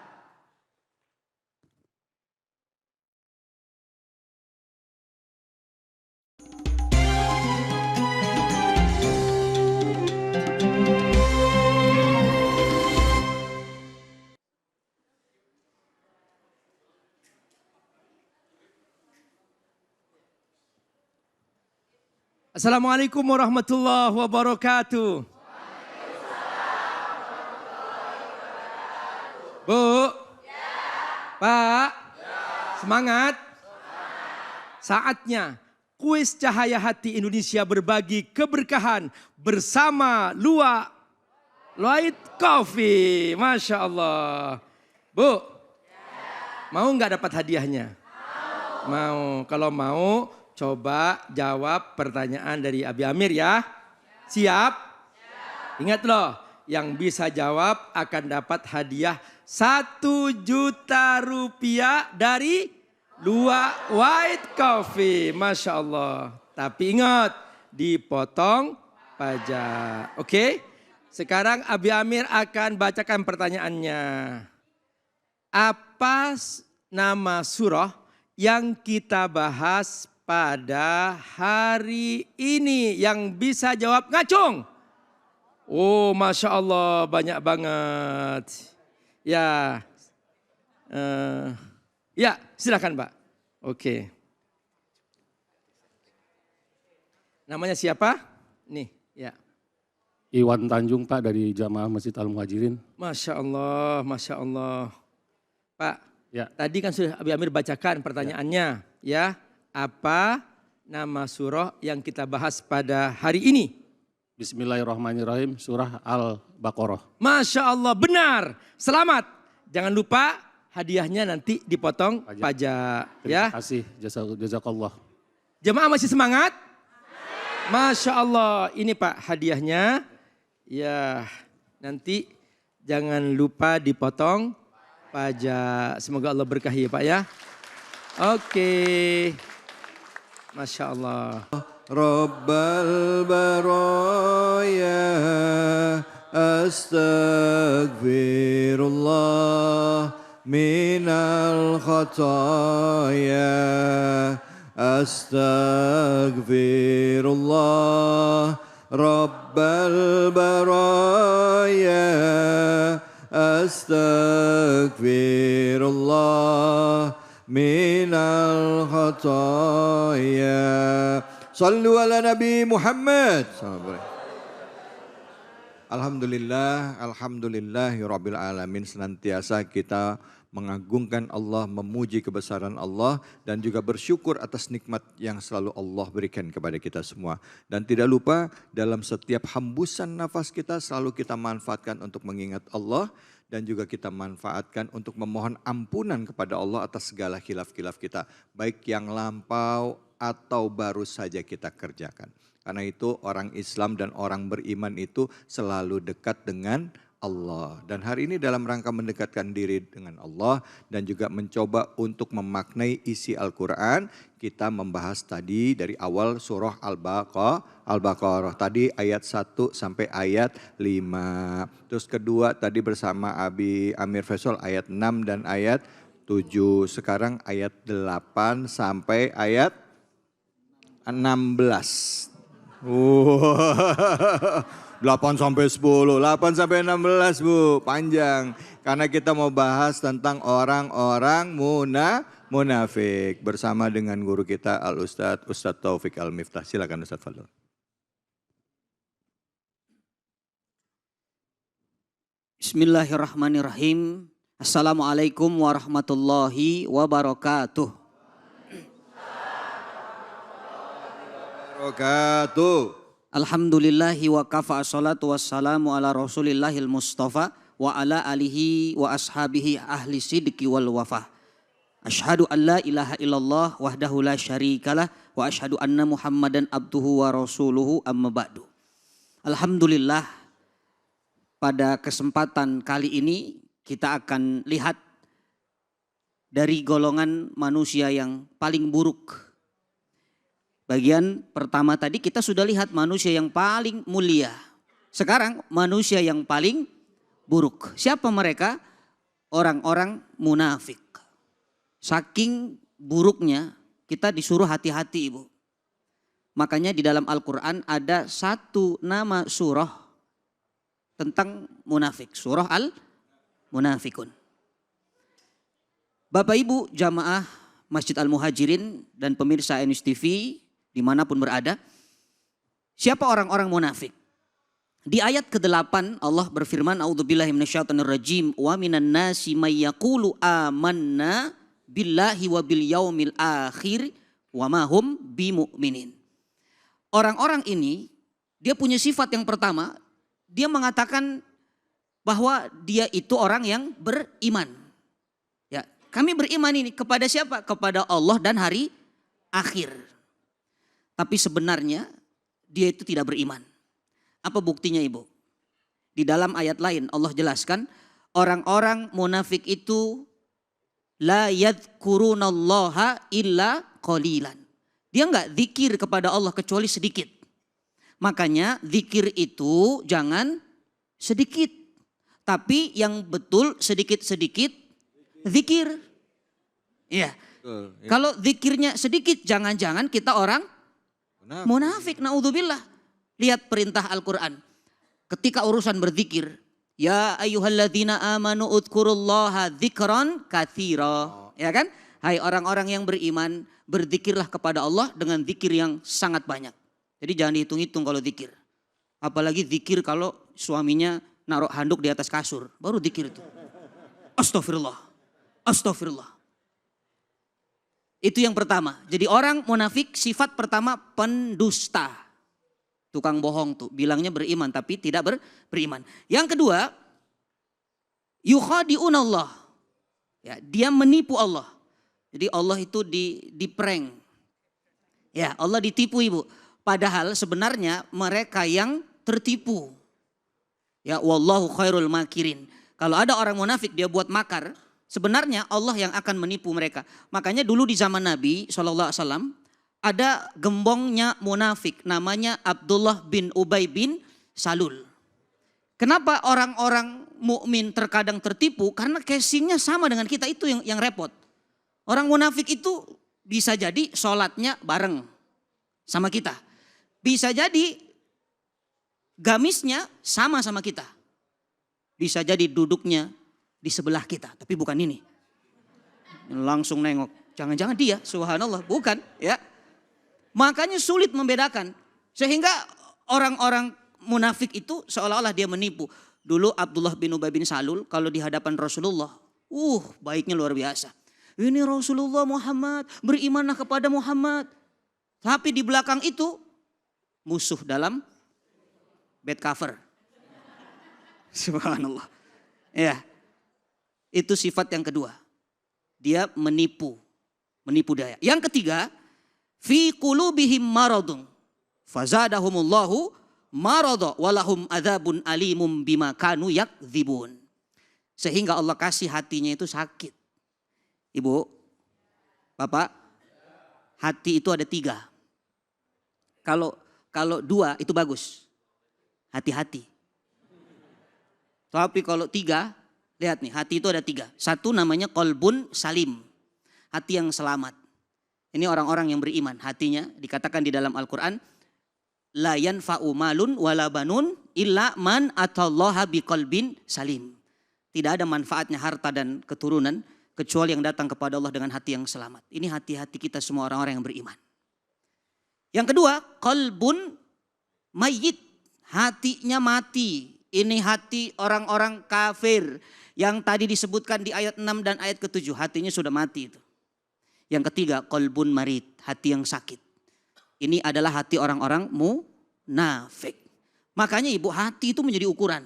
Assalamualaikum warahmatullahi wabarakatuh. Bu, Pak, semangat. Saatnya kuis Cahaya Hati Indonesia berbagi keberkahan bersama Luwak White Coffee. Masya Allah. Bu, mau nggak dapat hadiahnya? Mau. Kalau mau, coba jawab pertanyaan dari Abi Amir ya. Siap? Ingat loh, yang bisa jawab akan dapat hadiah 1 juta rupiah dari Luwak White Coffee. Masya Allah. Tapi ingat, dipotong pajak. Oke? Sekarang Abi Amir akan bacakan pertanyaannya. Apa nama surah yang kita bahas pada hari ini? Yang bisa jawab ngacung. Oh Masya Allah, banyak banget. Ya, ya silakan Pak. Oke. Namanya siapa? Nih, ya. Iwan Tanjung Pak dari Jamaah Masjid Al Muhajirin. Masya Allah, Masya Allah. Pak, Ya. tadi kan sudah Abi Amir bacakan pertanyaannya. Ya, apa nama surah yang kita bahas pada hari ini? Bismillahirrahmanirrahim, surah Al-Baqarah. Masya Allah, benar. Selamat. Jangan lupa hadiahnya nanti dipotong pajak. Terima Ya, kasih, jazakallah. jemaah masih semangat? Masya Allah, ini Pak hadiahnya. Ya, nanti jangan lupa dipotong pajak. Semoga Allah berkahi ya Pak ya. Oke. Masya Allah. Rabbal baraya astaghfirullah minal khataya astaghfirullah Rabbal baraya astaghfirullah minal khataya. Sallu ala Nabi Muhammad. Alhamdulillah, alhamdulillahirabbil alamin. Senantiasa kita mengagungkan Allah, memuji kebesaran Allah dan juga bersyukur atas nikmat yang selalu Allah berikan kepada kita semua. Dan tidak lupa dalam setiap hembusan nafas kita selalu kita manfaatkan untuk mengingat Allah dan juga kita manfaatkan untuk memohon ampunan kepada Allah atas segala khilaf-khilaf kita, baik yang lampau atau baru saja kita kerjakan. Karena itu orang Islam dan orang beriman itu selalu dekat dengan Allah. Dan hari ini dalam rangka mendekatkan diri dengan Allah dan juga mencoba untuk memaknai isi Al-Quran, kita membahas tadi dari awal surah Al-Baqarah. Tadi ayat 1 sampai ayat 5. Terus kedua tadi bersama Abi Amir Faisal ayat 6 dan ayat 7. Sekarang ayat 8 sampai ayat 16. 8 sampai 10, 8 sampai 16 Bu, panjang. Karena kita mau bahas tentang orang-orang munafik bersama dengan guru kita Al-Ustadz Taufik Al-Miftah. Silakan Ustadz Fadl. Bismillahirrahmanirrahim. Assalamualaikum warahmatullahi wabarakatuh. Alhamdulillahi wa kafa assalatu wassalamu ala rasulillahil mustafa wa ala alihi wa ashabihi ahli sidqi wal wafah. Ashhadu an la ilaha illallah wahdahu la syarikalah wa ashhadu anna muhammadan abduhu wa rasuluhu amma ba'du. Alhamdulillah, pada kesempatan kali ini kita akan lihat dari golongan manusia yang paling buruk. Bagian pertama tadi kita sudah lihat manusia yang paling mulia. Sekarang manusia yang paling buruk. Siapa mereka? Orang-orang munafik. Saking buruknya kita disuruh hati-hati Ibu. Makanya di dalam Al-Quran ada satu nama surah tentang munafik. Surah Al-Munafikun. Bapak Ibu jamaah Masjid Al Muhajirin dan pemirsa NUS TV dimanapun berada, siapa orang-orang munafik? Di ayat ke-8 Allah berfirman, A'udzubillahi minasyaitonirrajim, wa minan nasi may yaqulu amanna billahi wa bil yaumil akhir wa ma hum bimu'minin. Orang-orang ini dia punya sifat yang pertama, dia mengatakan bahwa dia itu orang yang beriman. Ya, kami beriman ini kepada siapa? Kepada Allah dan hari akhir. Tapi sebenarnya dia itu tidak beriman. Apa buktinya Ibu? Di dalam ayat lain Allah jelaskan orang-orang munafik itu la yadhkurunallaha illa qalilan. Dia enggak zikir kepada Allah kecuali sedikit. Makanya zikir itu jangan sedikit. Tapi yang betul sedikit-sedikit zikir. Iya. Kalau zikirnya sedikit jangan-jangan kita orang munafik, naudzubillah. Lihat perintah Al-Quran. Ketika urusan berzikir. Ya ayyuhalladzina amanu udhkurullaha dzikran katsira. Ya kan? Hai orang-orang yang beriman, berzikirlah kepada Allah dengan zikir yang sangat banyak. Jadi jangan dihitung-hitung kalau zikir. Apalagi zikir kalau suaminya naruh handuk di atas kasur. Baru zikir itu. Astagfirullah. Astagfirullah. Itu yang pertama. Jadi orang munafik sifat pertama pendusta. Tukang bohong tuh. Bilangnya beriman tapi tidak beriman. Yang kedua. Yukhadi'unallah. Ya, dia menipu Allah. Jadi Allah itu di prank. Ya, Allah ditipu ibu. Padahal sebenarnya mereka yang tertipu. Ya, wallahu khairul makirin. Kalau ada orang munafik dia buat makar, sebenarnya Allah yang akan menipu mereka. Makanya dulu di zaman Nabi SAW ada gembongnya munafik namanya Abdullah bin Ubay bin Salul. Kenapa orang-orang mukmin terkadang tertipu? Karena casingnya sama dengan kita, itu yang repot. Orang munafik itu bisa jadi sholatnya bareng sama kita. Bisa jadi gamisnya sama kita. Bisa jadi duduknya di sebelah kita, tapi bukan ini. Langsung nengok, jangan-jangan dia, subhanallah, bukan ya. Makanya sulit membedakan. Sehingga orang-orang munafik itu seolah-olah dia menipu. Dulu Abdullah bin Ubay bin Salul kalau di hadapan Rasulullah, baiknya luar biasa. Ini Rasulullah Muhammad, berimanlah kepada Muhammad. Tapi di belakang itu musuh dalam bed cover. Subhanallah. Ya. Itu sifat yang kedua. Dia menipu daya. Yang ketiga, fi qulubihim maradun fazadahumullahu marada walahum adzabun alimum bima kanu yakdzibun. Sehingga Allah kasih hatinya itu sakit. Ibu, Bapak, hati itu ada 3. Kalau 2 itu bagus. Hati-hati. Tapi kalau 3, lihat nih, hati itu ada 3. Satu namanya qalbun salim, hati yang selamat. Ini orang-orang yang beriman, hatinya dikatakan di dalam Al-Quran, la yanfa'u malun wala banun illa man atallaha biqalbin salim. Tidak ada manfaatnya harta dan keturunan kecuali yang datang kepada Allah dengan hati yang selamat. Ini hati-hati kita semua orang-orang yang beriman. Yang kedua, qalbun mayyit, hatinya mati. Ini hati orang-orang kafir yang tadi disebutkan di ayat 6 dan ayat ke-7. Hatinya sudah mati itu. Yang ketiga, qalbun marid, hati yang sakit. Ini adalah hati orang-orang munafik. Makanya ibu, hati itu menjadi ukuran.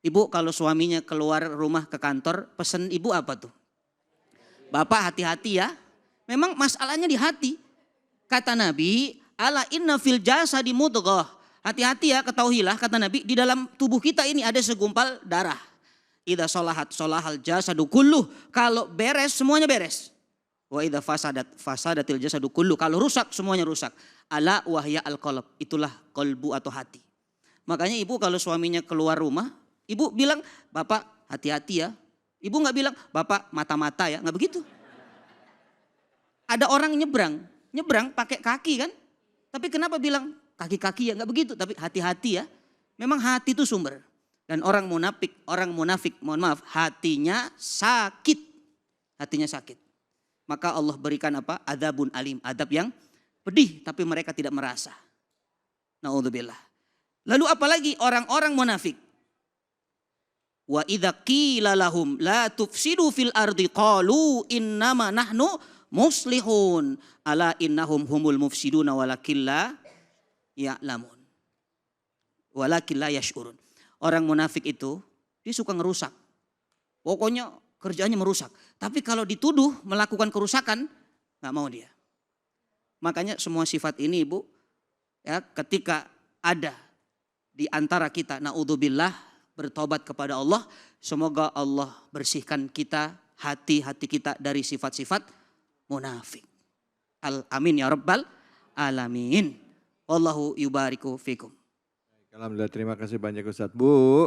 Ibu kalau suaminya keluar rumah ke kantor, pesan ibu apa tuh? Bapak hati-hati ya. Memang masalahnya di hati. Kata Nabi, ala inna fil jasadi mudghah. Hati-hati ya, ketahuilah kata Nabi, di dalam tubuh kita ini ada segumpal darah. Idza sholahat sholahal jasadu kulluh. Kalau beres semuanya beres. Wa idza fasadatil jasadu kulluh. Kalau rusak semuanya rusak. Ala wahya al-qalb. Itulah qalbu atau hati. Makanya ibu kalau suaminya keluar rumah, ibu bilang, Bapak hati-hati ya. Ibu gak bilang, Bapak mata-mata ya. Gak begitu. Ada orang nyebrang pakai kaki kan. Tapi kenapa bilang kaki-kaki ya, nggak begitu, tapi hati-hati ya. Memang hati itu sumber. Dan orang munafik, mohon maaf, hatinya sakit. Hatinya sakit. Maka Allah berikan apa? Adzabun alim, adab yang pedih tapi mereka tidak merasa. Naudzubillah. Lalu apalagi orang-orang munafik? Wa idza qila lahum la tufsidu fil ardi qalu innama nahnu muslihun ala innahum humul mufsiduna walakin la ya'lamun. Walakin la yash'urun. Orang munafik itu dia suka ngerusak. Pokoknya kerjaannya merusak. Tapi kalau dituduh melakukan kerusakan enggak mau dia. Makanya semua sifat ini ibu ya ketika ada di antara kita naudzubillah bertobat kepada Allah, semoga Allah bersihkan kita hati-hati kita dari sifat-sifat munafik. Amin ya rabbal alamin. Wallahu yubariku fikum. Alhamdulillah, terima kasih banyak Ustaz. Bu,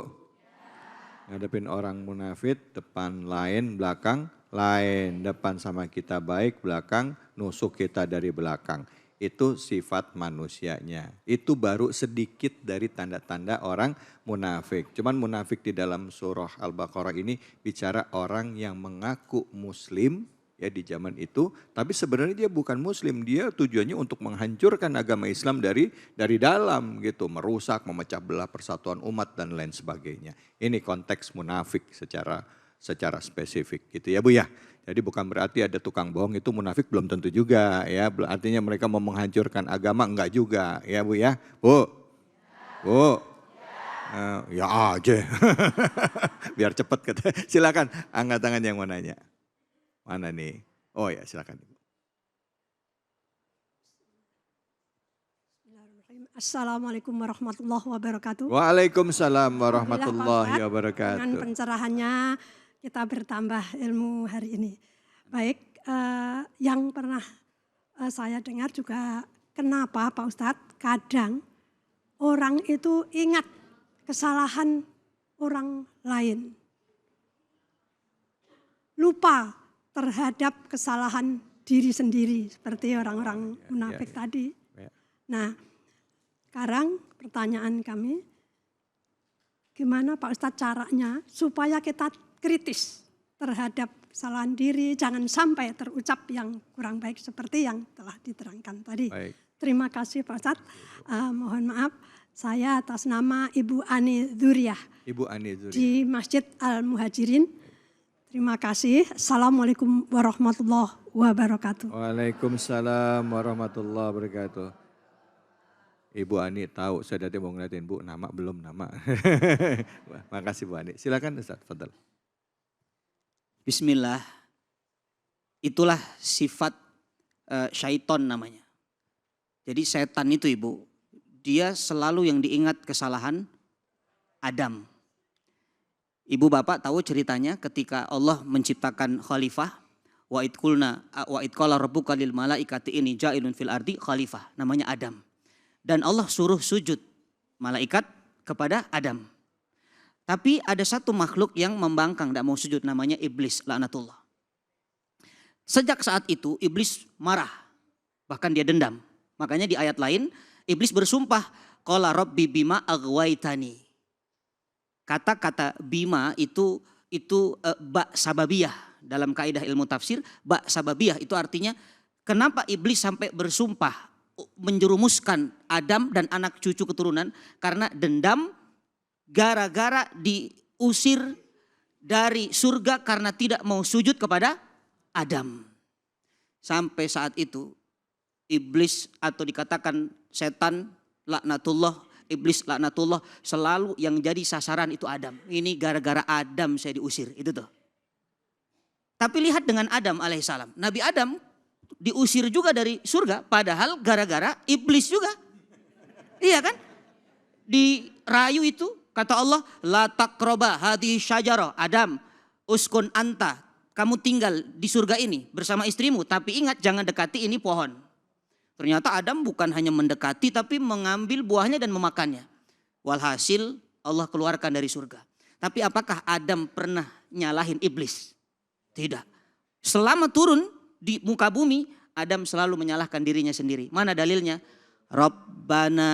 ngadepin orang munafik, depan lain, belakang lain. Depan sama kita baik, belakang nusuk kita dari belakang. Itu sifat manusianya. Itu baru sedikit dari tanda-tanda orang munafik. Cuman munafik di dalam surah Al-Baqarah ini bicara orang yang mengaku muslim ya di zaman itu, tapi sebenarnya dia bukan muslim, dia tujuannya untuk menghancurkan agama Islam dari dalam gitu, merusak, memecah belah persatuan umat dan lain sebagainya. Ini konteks munafik secara spesifik gitu ya Bu ya. Jadi bukan berarti ada tukang bohong itu munafik, belum tentu juga ya. Artinya mereka mau menghancurkan agama, enggak juga ya Bu ya. Bu. Bu. Ya aja. Biar cepat kata. Silakan angkat tangan yang mau nanya. Mana nih? Oh ya silakan. Assalamualaikum warahmatullahi wabarakatuh. Waalaikumsalam warahmatullahi wabarakatuh. Dengan pencerahannya kita bertambah ilmu hari ini. Baik, yang pernah saya dengar juga kenapa Pak Ustadz kadang orang itu ingat kesalahan orang lain. Lupa terhadap kesalahan diri sendiri seperti orang-orang munafik tadi. Nah, sekarang pertanyaan kami, gimana Pak Ustadz caranya supaya kita kritis terhadap kesalahan diri, jangan sampai terucap yang kurang baik seperti yang telah diterangkan tadi. Baik. Terima kasih Pak Ustadz, mohon maaf saya atas nama Ibu Ani Dzuriyah. Ibu Ani Dzuriyah. Di Masjid Al-Muhajirin. Terima kasih. Assalamualaikum warahmatullahi wabarakatuh. Waalaikumsalam warahmatullahi wabarakatuh. Ibu Ani tahu, saya tadi mau ngeliatin Bu, nama belum nama. Makasih Bu Ani. Silakan Ustaz, fadal. Bismillah. Itulah sifat syaiton namanya. Jadi setan itu Ibu, dia selalu yang diingat kesalahan Adam. Ibu bapak tahu ceritanya ketika Allah menciptakan khalifah, wa idqala rabbuka lil malaikati inni ja'ilun fil ardi khalifah, namanya Adam. Dan Allah suruh sujud malaikat kepada Adam. Tapi ada satu makhluk yang membangkang tidak mau sujud, namanya iblis laknatullah. Sejak saat itu iblis marah, bahkan dia dendam. Makanya di ayat lain iblis bersumpah, qala rabbi bima aghwaitani. Kata-kata bima itu ba sababiyah. Dalam kaidah ilmu tafsir, ba sababiyah itu artinya kenapa iblis sampai bersumpah menjerumuskan Adam dan anak cucu keturunan, karena dendam gara-gara diusir dari surga karena tidak mau sujud kepada Adam. Sampai saat itu iblis atau dikatakan setan laknatullah, iblis laknatullah, selalu yang jadi sasaran itu Adam. Ini gara-gara Adam saya diusir, itu tuh. Tapi lihat dengan Adam alaihissalam. Nabi Adam diusir juga dari surga, padahal gara-gara iblis juga. Iya kan? Dirayu itu, kata Allah, la taqraba hadhihi syajarah. Adam, uskun anta, kamu tinggal di surga ini bersama istrimu, tapi ingat jangan dekati ini pohon. Ternyata Adam bukan hanya mendekati tapi mengambil buahnya dan memakannya. Walhasil Allah keluarkan dari surga. Tapi apakah Adam pernah nyalahin iblis? Tidak. Selama turun di muka bumi, Adam selalu menyalahkan dirinya sendiri. Mana dalilnya? Rabbana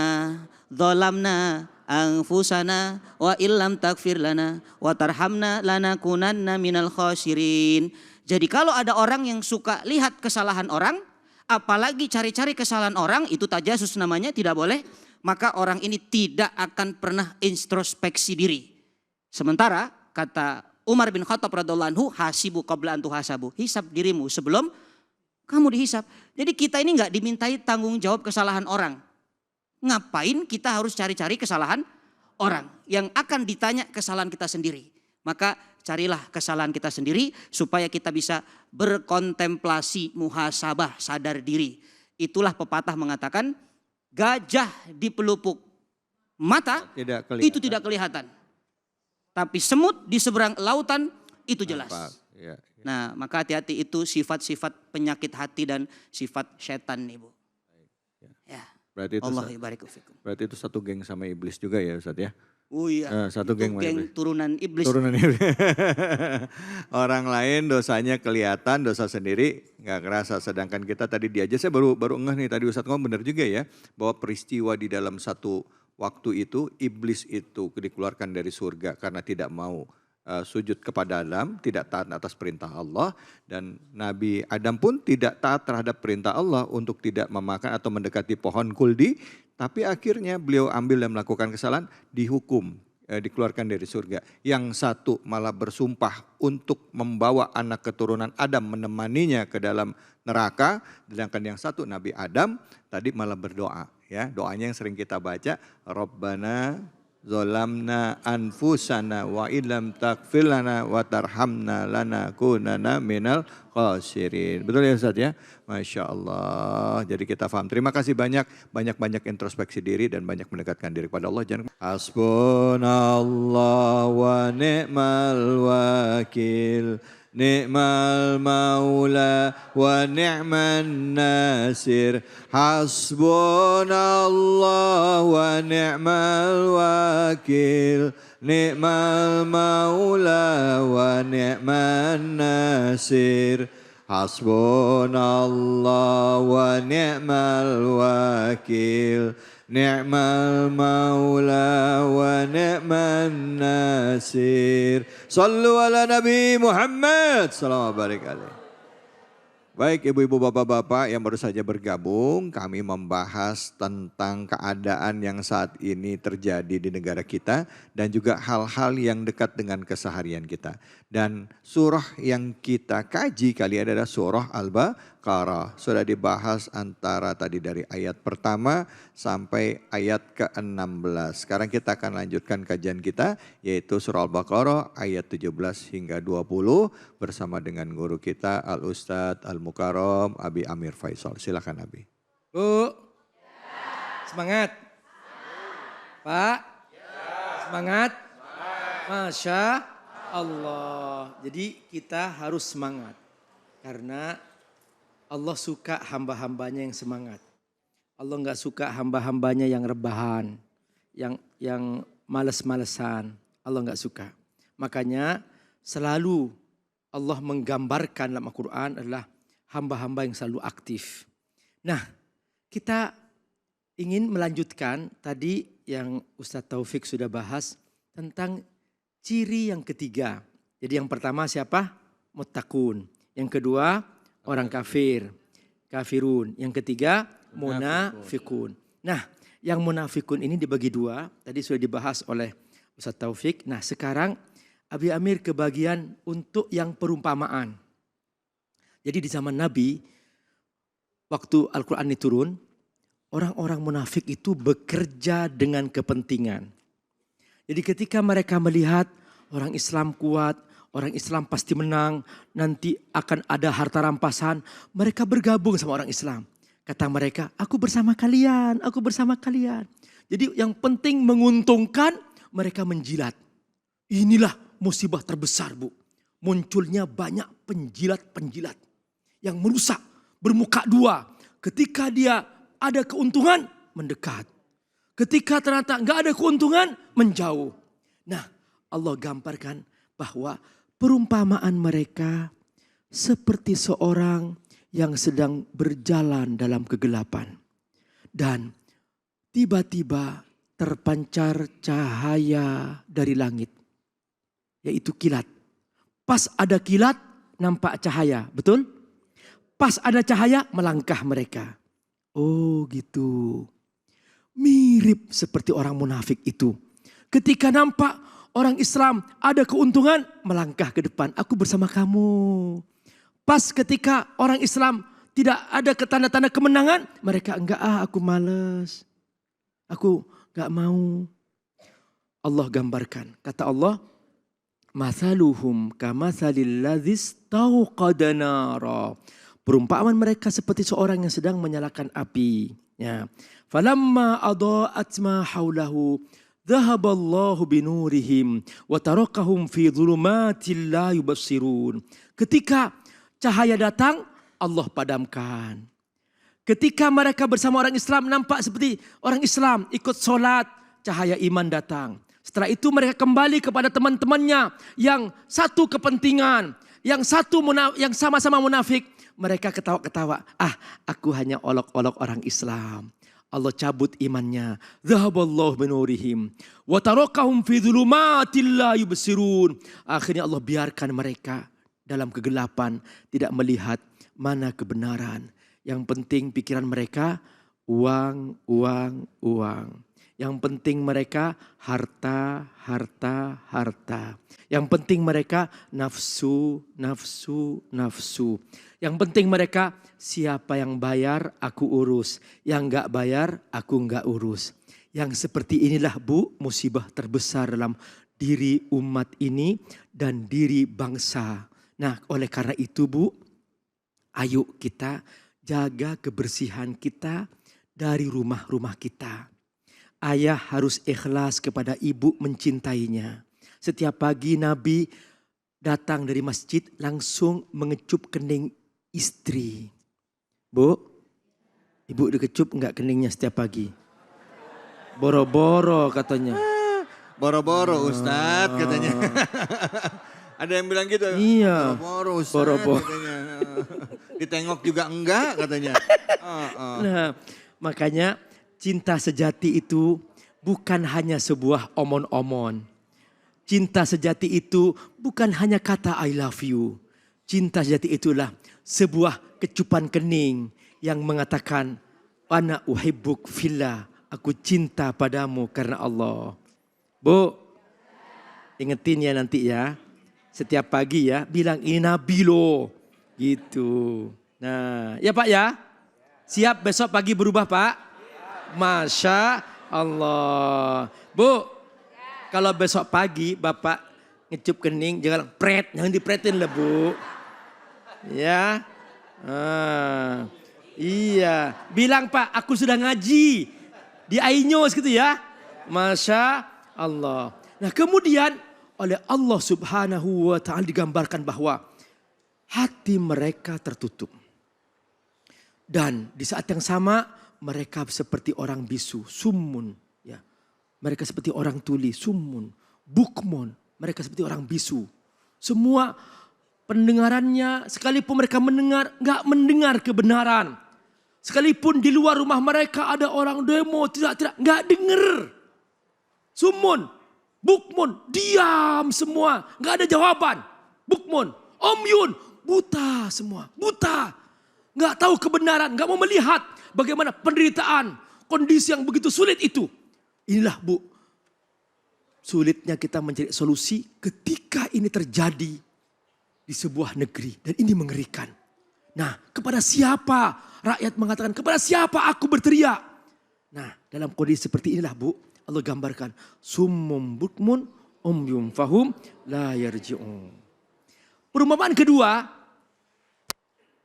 dzalamna anfusana wa illam taghfir lana wa tarhamna lanakunanna minal khasirin. Jadi kalau ada orang yang suka lihat kesalahan orang, apalagi cari-cari kesalahan orang, itu tajasus namanya, tidak boleh. Maka orang ini tidak akan pernah introspeksi diri. Sementara kata Umar bin Khattab radhiyallahu anhu, hasibu qabla an tuhasabu. Hisab dirimu sebelum kamu dihisab. Jadi kita ini enggak dimintai tanggung jawab kesalahan orang. Ngapain kita harus cari-cari kesalahan orang? Yang akan ditanya kesalahan kita sendiri. Maka carilah kesalahan kita sendiri supaya kita bisa berkontemplasi, muhasabah, sadar diri. Itulah pepatah mengatakan gajah di pelupuk mata itu tidak kelihatan. Tapi semut di seberang lautan itu jelas. Ya, ya. Nah, maka hati-hati, itu sifat-sifat penyakit hati dan sifat setan, Ibu. Ya. Berarti itu, Allah ibarik fikum. berarti itu satu geng sama iblis juga ya Ustaz ya? Oh iya, satu geng turunan iblis. Turunan iblis. Orang lain dosanya kelihatan, dosa sendiri nggak kerasa. Sedangkan kita tadi diajar, saya baru ngeh nih tadi Ustaz ngomong benar juga ya, bahwa peristiwa di dalam satu waktu itu iblis itu dikeluarkan dari surga karena tidak mau sujud kepada Adam, tidak taat atas perintah Allah, dan Nabi Adam pun tidak taat terhadap perintah Allah untuk tidak memakan atau mendekati pohon kuldi, tapi akhirnya beliau ambil dan melakukan kesalahan, dihukum, dikeluarkan dari surga. Yang satu malah bersumpah untuk membawa anak keturunan Adam menemaninya ke dalam neraka, sedangkan yang satu Nabi Adam tadi malah berdoa, ya, doanya yang sering kita baca, Rabbana zolamna anfusana wa illam taghfir lana wa tarhamna lanakunanna minal khasirin. Betul ya Ustaz ya? Masya Allah. Jadi kita paham. Terima kasih banyak introspeksi diri dan banyak mendekatkan diri kepada Allah. Jangan hasbunallah wa ni'mal wakil. Ni'mal maula wa ni'man nasir. Hasbunallah wa ni'mal wakil. Ni'mal maula wa ni'man nasir. Hasbunallah wa ni'mal wakil. Ni'mal maula wa ni'man nasir. Sallu ala Nabi Muhammad sallallahu alaihi wasallam. Baik ibu-ibu bapak-bapak yang baru saja bergabung, kami membahas tentang keadaan yang saat ini terjadi di negara kita dan juga hal-hal yang dekat dengan keseharian kita. Dan surah yang kita kaji kali ini adalah surah Al-Baqarah. Sudah dibahas antara tadi dari ayat pertama sampai ayat ke-16. Sekarang kita akan lanjutkan kajian kita yaitu surah Al-Baqarah ayat 17 hingga 20 bersama dengan guru kita Al-Ustadz Al-Mukarram Abi Amir Faisal. Silakan Abi. Bu, semangat. Pak, semangat. Masya Allah. Jadi kita harus semangat. Karena Allah suka hamba-hambanya yang semangat. Allah nggak suka hamba-hambanya yang rebahan. Yang males-malesan. Allah nggak suka. Makanya selalu Allah menggambarkan dalam Al-Quran adalah hamba-hamba yang selalu aktif. Nah, kita ingin melanjutkan tadi yang Ustadz Taufik sudah bahas tentang ciri yang ketiga. Jadi yang pertama siapa? Muttaqun. Yang kedua orang kafir, kafirun. Yang ketiga munafikun. Nah, yang munafikun ini dibagi dua. Tadi sudah dibahas oleh Ustadz Taufik. Nah, sekarang Abi Amir kebagian untuk yang perumpamaan. Jadi di zaman Nabi, waktu Al-Quran ini turun, orang-orang munafik itu bekerja dengan kepentingan. Jadi ketika mereka melihat orang Islam kuat, orang Islam pasti menang, nanti akan ada harta rampasan, mereka bergabung sama orang Islam. Kata mereka, aku bersama kalian, aku bersama kalian. Jadi yang penting menguntungkan, mereka menjilat. Inilah musibah terbesar Bu. Munculnya banyak penjilat-penjilat yang merusak, bermuka dua. Ketika dia ada keuntungan, mendekat. Ketika ternyata nggak ada keuntungan, menjauh. Nah, Allah gambarkan bahwa perumpamaan mereka seperti seorang yang sedang berjalan dalam kegelapan. Dan tiba-tiba terpancar cahaya dari langit. Yaitu kilat. Pas ada kilat, nampak cahaya, betul? Pas ada cahaya, melangkah mereka. Oh gitu. Mirip seperti orang munafik itu. Ketika nampak orang Islam ada keuntungan, melangkah ke depan. Aku bersama kamu. Pas ketika orang Islam tidak ada tanda-tanda kemenangan, mereka enggak, aku malas. Aku enggak mau. Allah gambarkan. Kata Allah, mathaluhum kamathalil ladzis tauqada nara. Perumpamaan mereka seperti seorang yang sedang menyalakan api. Ya. Falamma adaa'at ma haulahu dhahaballahu binurihim wa tarakahum fi dhulumatil la yubassirun. Ketika cahaya datang, Allah padamkan. Ketika mereka bersama orang Islam nampak seperti orang Islam ikut sholat, cahaya iman datang. Setelah itu mereka kembali kepada teman-temannya yang satu kepentingan, yang sama-sama munafik. Mereka ketawa-ketawa, aku hanya olok-olok orang Islam. Allah cabut imannya. Zahaballahu binurihim wa tarakahum fi dhulumatil la yubsirun. Akhirnya Allah biarkan mereka dalam kegelapan, tidak melihat mana kebenaran. Yang penting pikiran mereka uang, uang, uang. Yang penting mereka harta, harta, harta. Yang penting mereka nafsu, nafsu, nafsu. Yang penting mereka siapa yang bayar aku urus. Yang enggak bayar aku enggak urus. Yang seperti inilah Bu musibah terbesar dalam diri umat ini dan diri bangsa. Nah oleh karena itu Bu, ayo kita jaga kebersihan kita dari rumah-rumah kita. Ayah harus ikhlas kepada ibu mencintainya. Setiap pagi Nabi datang dari masjid langsung mengecup kening istri. Bu, ibu dikecup enggak keningnya setiap pagi? Boro-boro katanya. Boro-boro Ustadz katanya. Ada yang bilang gitu. Iya. Boro-boro Ustadz Boro-boro. katanya. Ditengok juga enggak katanya. Nah, makanya cinta sejati itu bukan hanya sebuah omon-omon. Cinta sejati itu bukan hanya kata I love you. Cinta sejati itulah sebuah kecupan kening yang mengatakan ana uhibbuk fillah. Aku cinta padamu karena Allah. Bu, ingetin ya nanti ya. Setiap pagi ya bilang ini Nabi loh. Gitu. Nah ya Pak ya. Siap besok pagi berubah Pak? Masya Allah. Bu, kalau besok pagi Bapak ngecup kening, jangan pret, jangan dipretin lah Bu. Ya, iya. Bilang Pak, aku sudah ngaji di Ainyos gitu ya. Masya Allah. Nah kemudian oleh Allah Subhanahu wa Ta'ala digambarkan bahwa hati mereka tertutup. Dan di saat yang sama mereka seperti orang bisu, summun. Ya. Mereka seperti orang tuli, summun, bukmun. Mereka seperti orang bisu. Semua pendengarannya, sekalipun mereka mendengar, nggak mendengar kebenaran. Sekalipun di luar rumah mereka ada orang demo, tidak, nggak dengar. Summun, bukmun, diam semua, nggak ada jawaban. Bukmun, omyun, buta semua, buta. Nggak tahu kebenaran, nggak mau melihat bagaimana penderitaan, kondisi yang begitu sulit itu. Inilah Bu, sulitnya kita mencari solusi ketika ini terjadi di sebuah negeri. Dan ini mengerikan. Nah kepada siapa rakyat mengatakan, kepada siapa aku berteriak. Nah dalam kondisi seperti inilah Bu, Allah gambarkan. Summum bukmun umyum fahum la yarji'un. Perumpamaan kedua,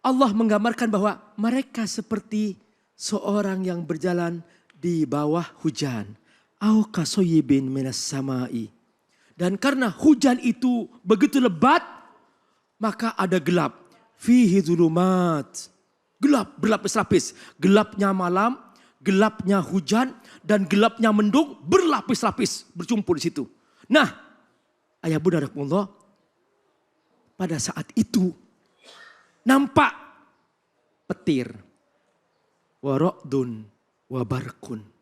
Allah menggambarkan bahwa mereka seperti seorang yang berjalan di bawah hujan. Au kasoyibin minas samai. Dan karena hujan itu begitu lebat, maka ada gelap. Fihi dhulumat. Gelap, berlapis-lapis. Gelapnya malam, gelapnya hujan, dan gelapnya mendung berlapis-lapis. Bercumpul di situ. Nah, ayah bunda rahmatullah, pada saat itu nampak petir. Warokdun wabarkun.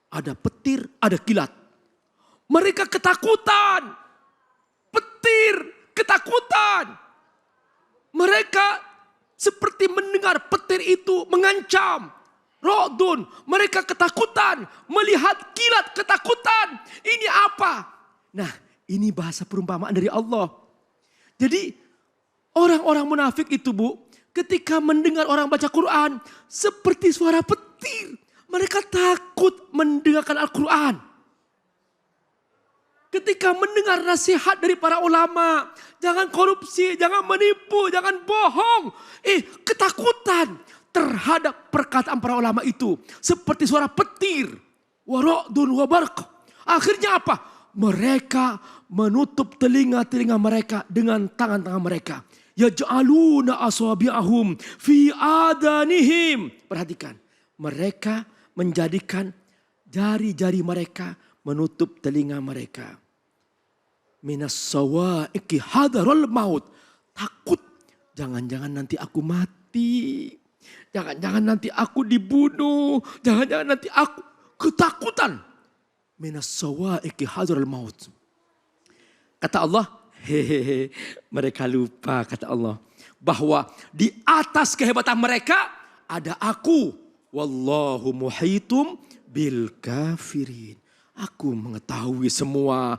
Ada petir, ada kilat. Mereka ketakutan. Petir, ketakutan. Mereka seperti mendengar petir itu mengancam. Rokdun, mereka ketakutan. Melihat kilat, ketakutan. Ini apa? Nah, ini bahasa perumpamaan dari Allah. Jadi orang-orang munafik itu Bu, ketika mendengar orang baca Quran seperti suara petir. Mereka takut mendengarkan Al-Quran. Ketika mendengar nasihat dari para ulama, jangan korupsi, jangan menipu, jangan bohong. Ketakutan terhadap perkataan para ulama itu. Seperti suara petir. Warokdun wabarq. Akhirnya apa? Mereka menutup telinga-telinga mereka dengan tangan-tangan mereka. Yaj'aluna asabi'ahum fi adanihim. Perhatikan. Mereka menjadikan jari-jari mereka menutup telinga mereka. Minas sawa'iqi hadarul maut. Takut. Jangan-jangan nanti aku mati. Jangan-jangan nanti aku dibunuh. Jangan-jangan nanti aku ketakutan. Minas sawa'iqi hadral maut. Kata Allah, hehehe, mereka lupa kata Allah. Bahwa di atas kehebatan mereka ada aku. Wallahu muhitum bil kafirin. Aku mengetahui semua.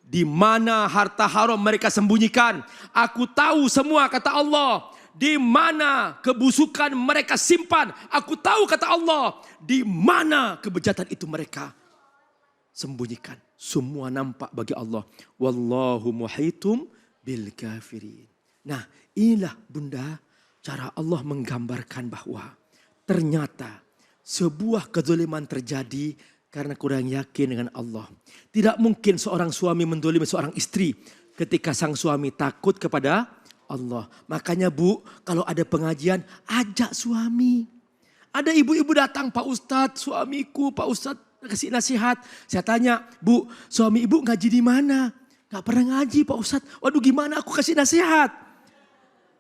Di mana harta haram mereka sembunyikan. Aku tahu semua kata Allah. Di mana kebusukan mereka simpan. Aku tahu kata Allah. Di mana kebejatan itu mereka sembunyikan. Semua nampak bagi Allah. Wallahu muhitum bil kafirin. Nah, inilah bunda cara Allah menggambarkan bahwa ternyata sebuah kezaliman terjadi karena kurang yakin dengan Allah. Tidak mungkin seorang suami mendolimi seorang istri ketika sang suami takut kepada Allah. Makanya Bu, kalau ada pengajian ajak suami. Ada ibu-ibu datang, Pak Ustadz, suamiku, Pak Ustadz kasih nasihat. Saya tanya, Bu, suami ibu ngaji di mana? Gak pernah ngaji Pak Ustadz. Waduh gimana aku kasih nasihat?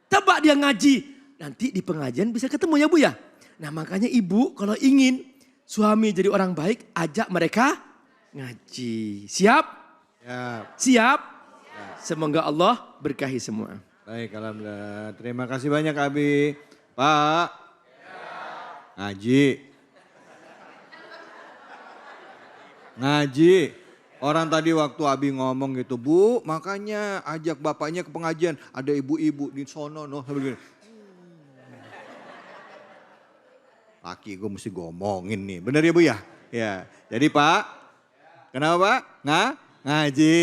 Coba dia ngaji. Nanti di pengajian bisa ketemu ya Bu ya. Nah makanya ibu kalau ingin suami jadi orang baik, ajak mereka ngaji. Siap? Ya. Siap? Ya. Semoga Allah berkahi semua. Baik, alhamdulillah. Terima kasih banyak Abi. Pak. Ngaji. Ngaji. Orang tadi waktu Abi ngomong gitu, Bu, makanya ajak bapaknya ke pengajian. Ada ibu-ibu di sono, no, begini. Laki gue mesti ngomongin nih, bener ya Bu ya? Ya, jadi Pak, kenapa Pak? Ngaji,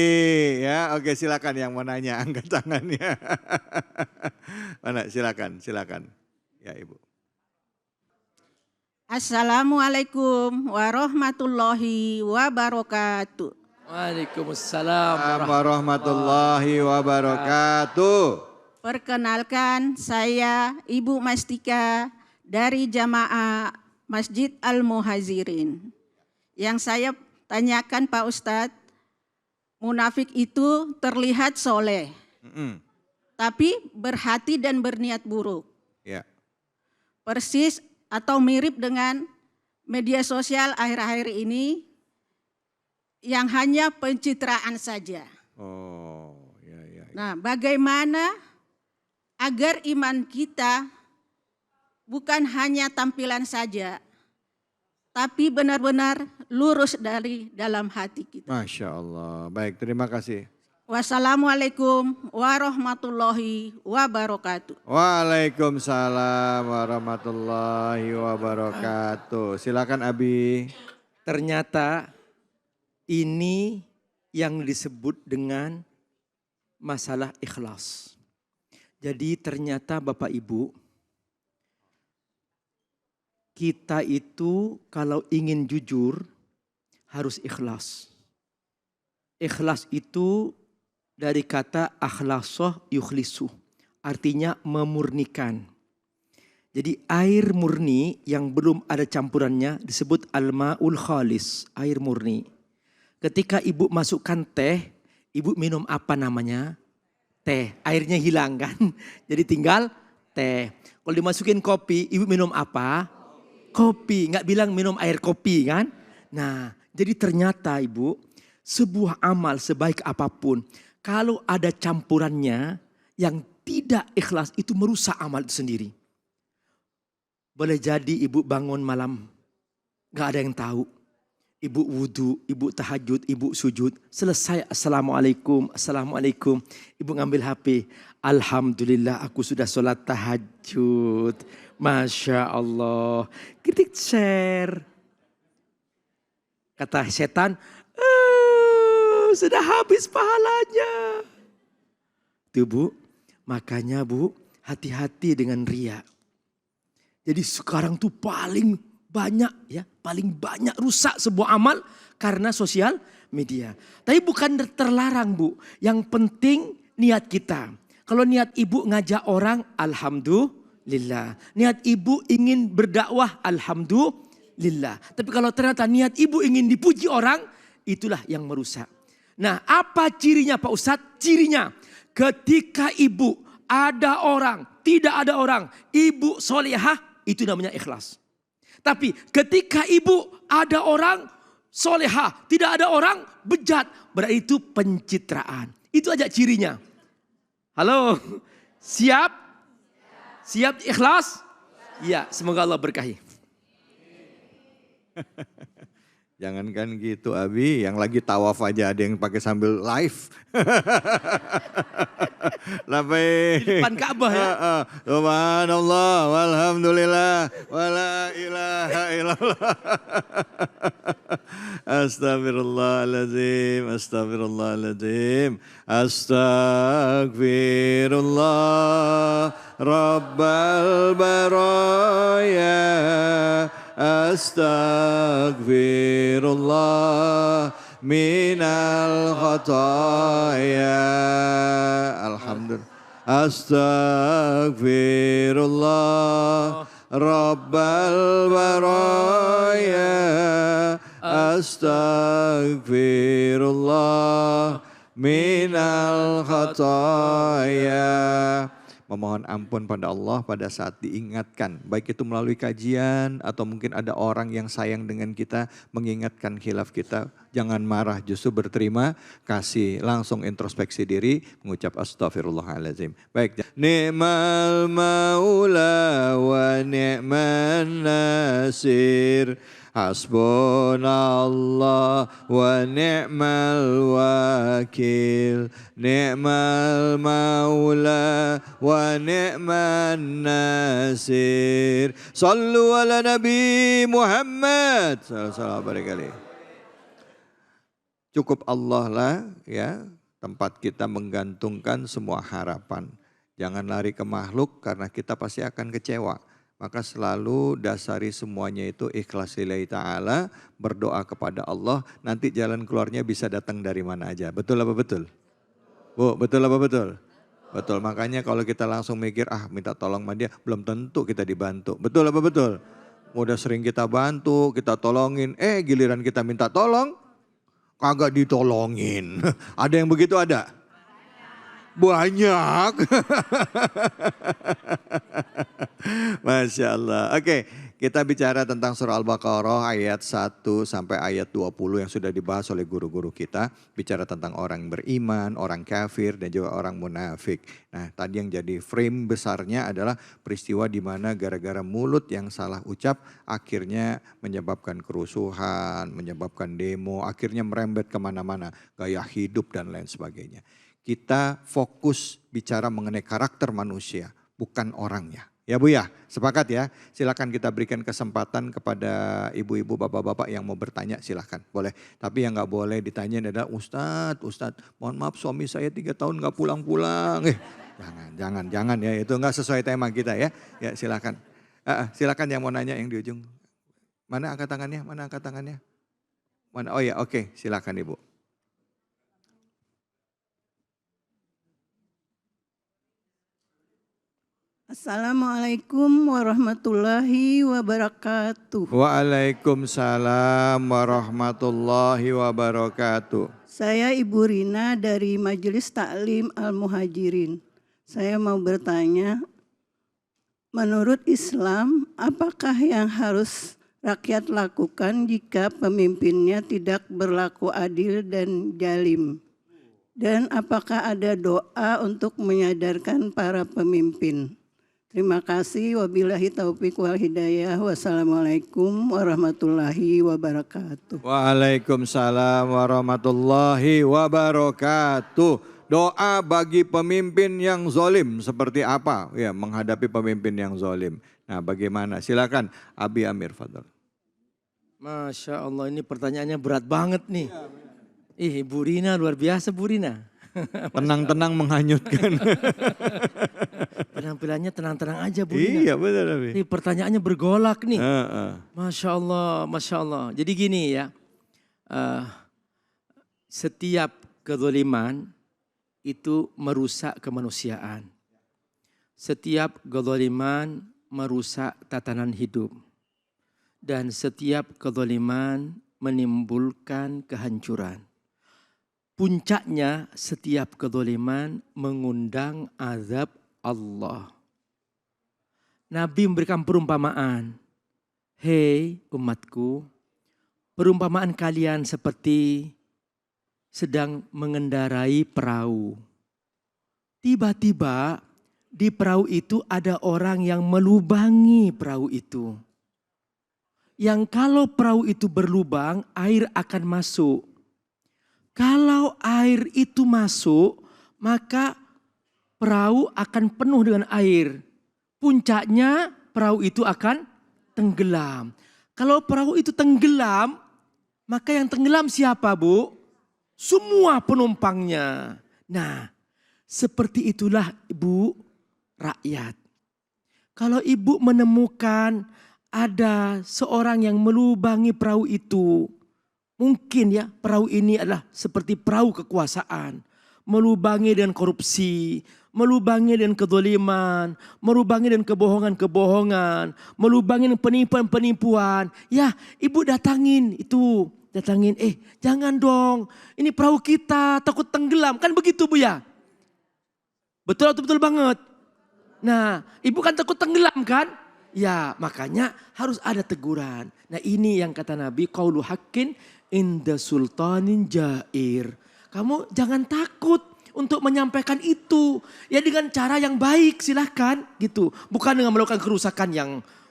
ya. Oke silakan yang mau nanya, angkat tangannya. Mana, silakan. Ya Ibu. Assalamualaikum warahmatullahi wabarakatuh. Waalaikumsalam Warahmatullahi wabarakatuh. Perkenalkan saya Ibu Mastika dari Jamaah Masjid Al-Muhazirin. Yang saya tanyakan Pak Ustadz, munafik itu terlihat soleh, tapi berhati dan berniat buruk. Ya. Persis atau mirip dengan media sosial akhir-akhir ini yang hanya pencitraan saja. Oh, ya. Nah, bagaimana agar iman kita bukan hanya tampilan saja, tapi benar-benar lurus dari dalam hati kita. Masya Allah. Baik, terima kasih. Wassalamualaikum warahmatullahi wabarakatuh. Waalaikumsalam warahmatullahi wabarakatuh. Silakan Abi. Ternyata ini yang disebut dengan masalah ikhlas. Jadi ternyata Bapak Ibu, kita itu kalau ingin jujur harus ikhlas. Ikhlas itu dari kata akhlasoh yukhlisu, artinya memurnikan. Jadi air murni yang belum ada campurannya disebut al-ma'ul khalis, air murni. Ketika ibu masukkan teh, ibu minum apa namanya? Teh, airnya hilang kan? Jadi tinggal teh. Kalau dimasukin kopi, ibu minum apa? Kopi, nggak bilang minum air kopi kan? Nah, jadi ternyata ibu, sebuah amal sebaik apapun, kalau ada campurannya yang tidak ikhlas itu merusak amal itu sendiri. Boleh jadi ibu bangun malam, gak ada yang tahu. Ibu wudhu, ibu tahajud, ibu sujud. Selesai assalamualaikum. Ibu ngambil HP. Alhamdulillah aku sudah sholat tahajud. Masya Allah. Kritik share. Kata setan, sudah habis pahalanya. Tuh Bu, makanya Bu hati-hati dengan riya. Jadi sekarang tuh paling banyak rusak sebuah amal karena sosial media. Tapi bukan terlarang Bu, yang penting niat kita. Kalau niat ibu ngajak orang, alhamdulillah. Niat ibu ingin berdakwah, alhamdulillah. Tapi kalau ternyata niat ibu ingin dipuji orang, itulah yang merusak. Nah, apa cirinya Pak Ustadz? Cirinya ketika ibu ada orang, tidak ada orang, ibu solehah, itu namanya ikhlas. Tapi ketika ibu ada orang soleha, tidak ada orang bejat, berarti itu pencitraan. Itu aja cirinya. Halo, siap? Siap ikhlas? Ya, semoga Allah berkahi. Jangankan gitu Abi, yang lagi tawaf aja ada yang pakai sambil live. Di depan Ka'bah ya. Subhanallah, walhamdulillah, wala ilaha illallah. Astagfirullahaladzim, astagfirullahaladzim, astagfirullah, Rabbal baraya. Astaghfirullah minal khataya. Alhamdulillah. Astaghfirullah Rabbal baraya. Astaghfirullah minal khataya. Memohon ampun pada Allah pada saat diingatkan, baik itu melalui kajian atau mungkin ada orang yang sayang dengan kita mengingatkan khilaf kita, jangan marah, justru berterima kasih, langsung introspeksi diri, mengucap astagfirullahaladzim. Baik, ni'mal maula wa ni'man nasir, hasbunallah wa ni'mal wakil, ni'mal maula wa ni'man nasir. Sallu ala Nabi Muhammad sallallahu alaihi wasallam. Cukup Allah lah ya tempat kita menggantungkan semua harapan. Jangan lari ke makhluk karena kita pasti akan kecewa. Maka selalu dasari semuanya itu ikhlas lillahi ta'ala, berdoa kepada Allah, nanti jalan keluarnya bisa datang dari mana aja. Betul apa betul? Bu, betul apa betul? Betul, makanya kalau kita langsung mikir, minta tolong sama dia, belum tentu kita dibantu. Betul apa betul? Udah sering kita bantu, kita tolongin, giliran kita minta tolong, kagak ditolongin. Ada yang begitu ada? Banyak. Masya Allah. Oke, kita bicara tentang surah Al-Baqarah ayat 1 sampai ayat 20 yang sudah dibahas oleh guru-guru kita. Bicara tentang orang beriman, orang kafir, dan juga orang munafik. Nah, tadi yang jadi frame besarnya adalah peristiwa di mana gara-gara mulut yang salah ucap akhirnya menyebabkan kerusuhan, menyebabkan demo, akhirnya merembet kemana-mana, gaya hidup dan lain sebagainya. Kita fokus bicara mengenai karakter manusia, bukan orangnya. Ya Bu ya, sepakat ya. Silakan kita berikan kesempatan kepada ibu-ibu, bapak-bapak yang mau bertanya, silakan, boleh. Tapi yang nggak boleh ditanya adalah Ustadz, mohon maaf suami saya 3 tahun nggak pulang-pulang. Jangan ya, itu nggak sesuai tema kita ya. Ya silakan, silakan yang mau nanya yang di ujung. Mana angkat tangannya? Mana? Oh ya, oke, silakan Ibu. Assalamualaikum warahmatullahi wabarakatuh. Waalaikumsalam warahmatullahi wabarakatuh. Saya Ibu Rina dari Majelis Taklim Al-Muhajirin. Saya mau bertanya, menurut Islam, apakah yang harus rakyat lakukan jika pemimpinnya tidak berlaku adil dan zalim? Dan apakah ada doa untuk menyadarkan para pemimpin? Terima kasih, wabillahi taufiq wal hidayah, wassalamualaikum warahmatullahi wabarakatuh. Waalaikumsalam warahmatullahi wabarakatuh. Doa bagi pemimpin yang zalim seperti apa? Ya, menghadapi pemimpin yang zalim. Nah, bagaimana? Silakan Abi Amir, fadhal. Masya Allah, ini pertanyaannya berat banget nih. Ibu Rina luar biasa Bu Rina. Tenang-tenang menghanyutkan. Penampilannya tenang-tenang aja Bu Rina. Iya benar Abi. Ini pertanyaannya bergolak nih. Masya Allah, Masya Allah. Jadi gini ya, setiap kezaliman itu merusak kemanusiaan. Setiap kezaliman merusak tatanan hidup. Dan setiap kezaliman menimbulkan kehancuran. Puncaknya setiap kezaliman mengundang azab Allah. Nabi memberikan perumpamaan. Hei umatku, perumpamaan kalian seperti sedang mengendarai perahu. Tiba-tiba di perahu itu ada orang yang melubangi perahu itu. Yang kalau perahu itu berlubang, air akan masuk. Kalau air itu masuk, maka perahu akan penuh dengan air. Puncaknya perahu itu akan tenggelam. Kalau perahu itu tenggelam, maka yang tenggelam siapa, Bu? Semua penumpangnya. Nah, seperti itulah Ibu rakyat. Kalau Ibu menemukan ada seorang yang melubangi perahu itu, mungkin ya perahu ini adalah seperti perahu kekuasaan. Melubangi dengan korupsi, melubangi dengan kezaliman, melubangi dengan kebohongan-kebohongan, melubangi dengan penipuan-penipuan. Ya, Ibu datangin itu, datangin, jangan dong, ini perahu kita takut tenggelam. Kan begitu Bu ya? Betul atau betul banget? Nah, Ibu kan takut tenggelam kan? Ya, makanya harus ada teguran. Nah, ini yang kata Nabi, qaulu haqqin inda sultanin jair. Kamu jangan takut untuk menyampaikan itu. Ya dengan cara yang baik silahkan gitu. Bukan dengan melakukan kerusakan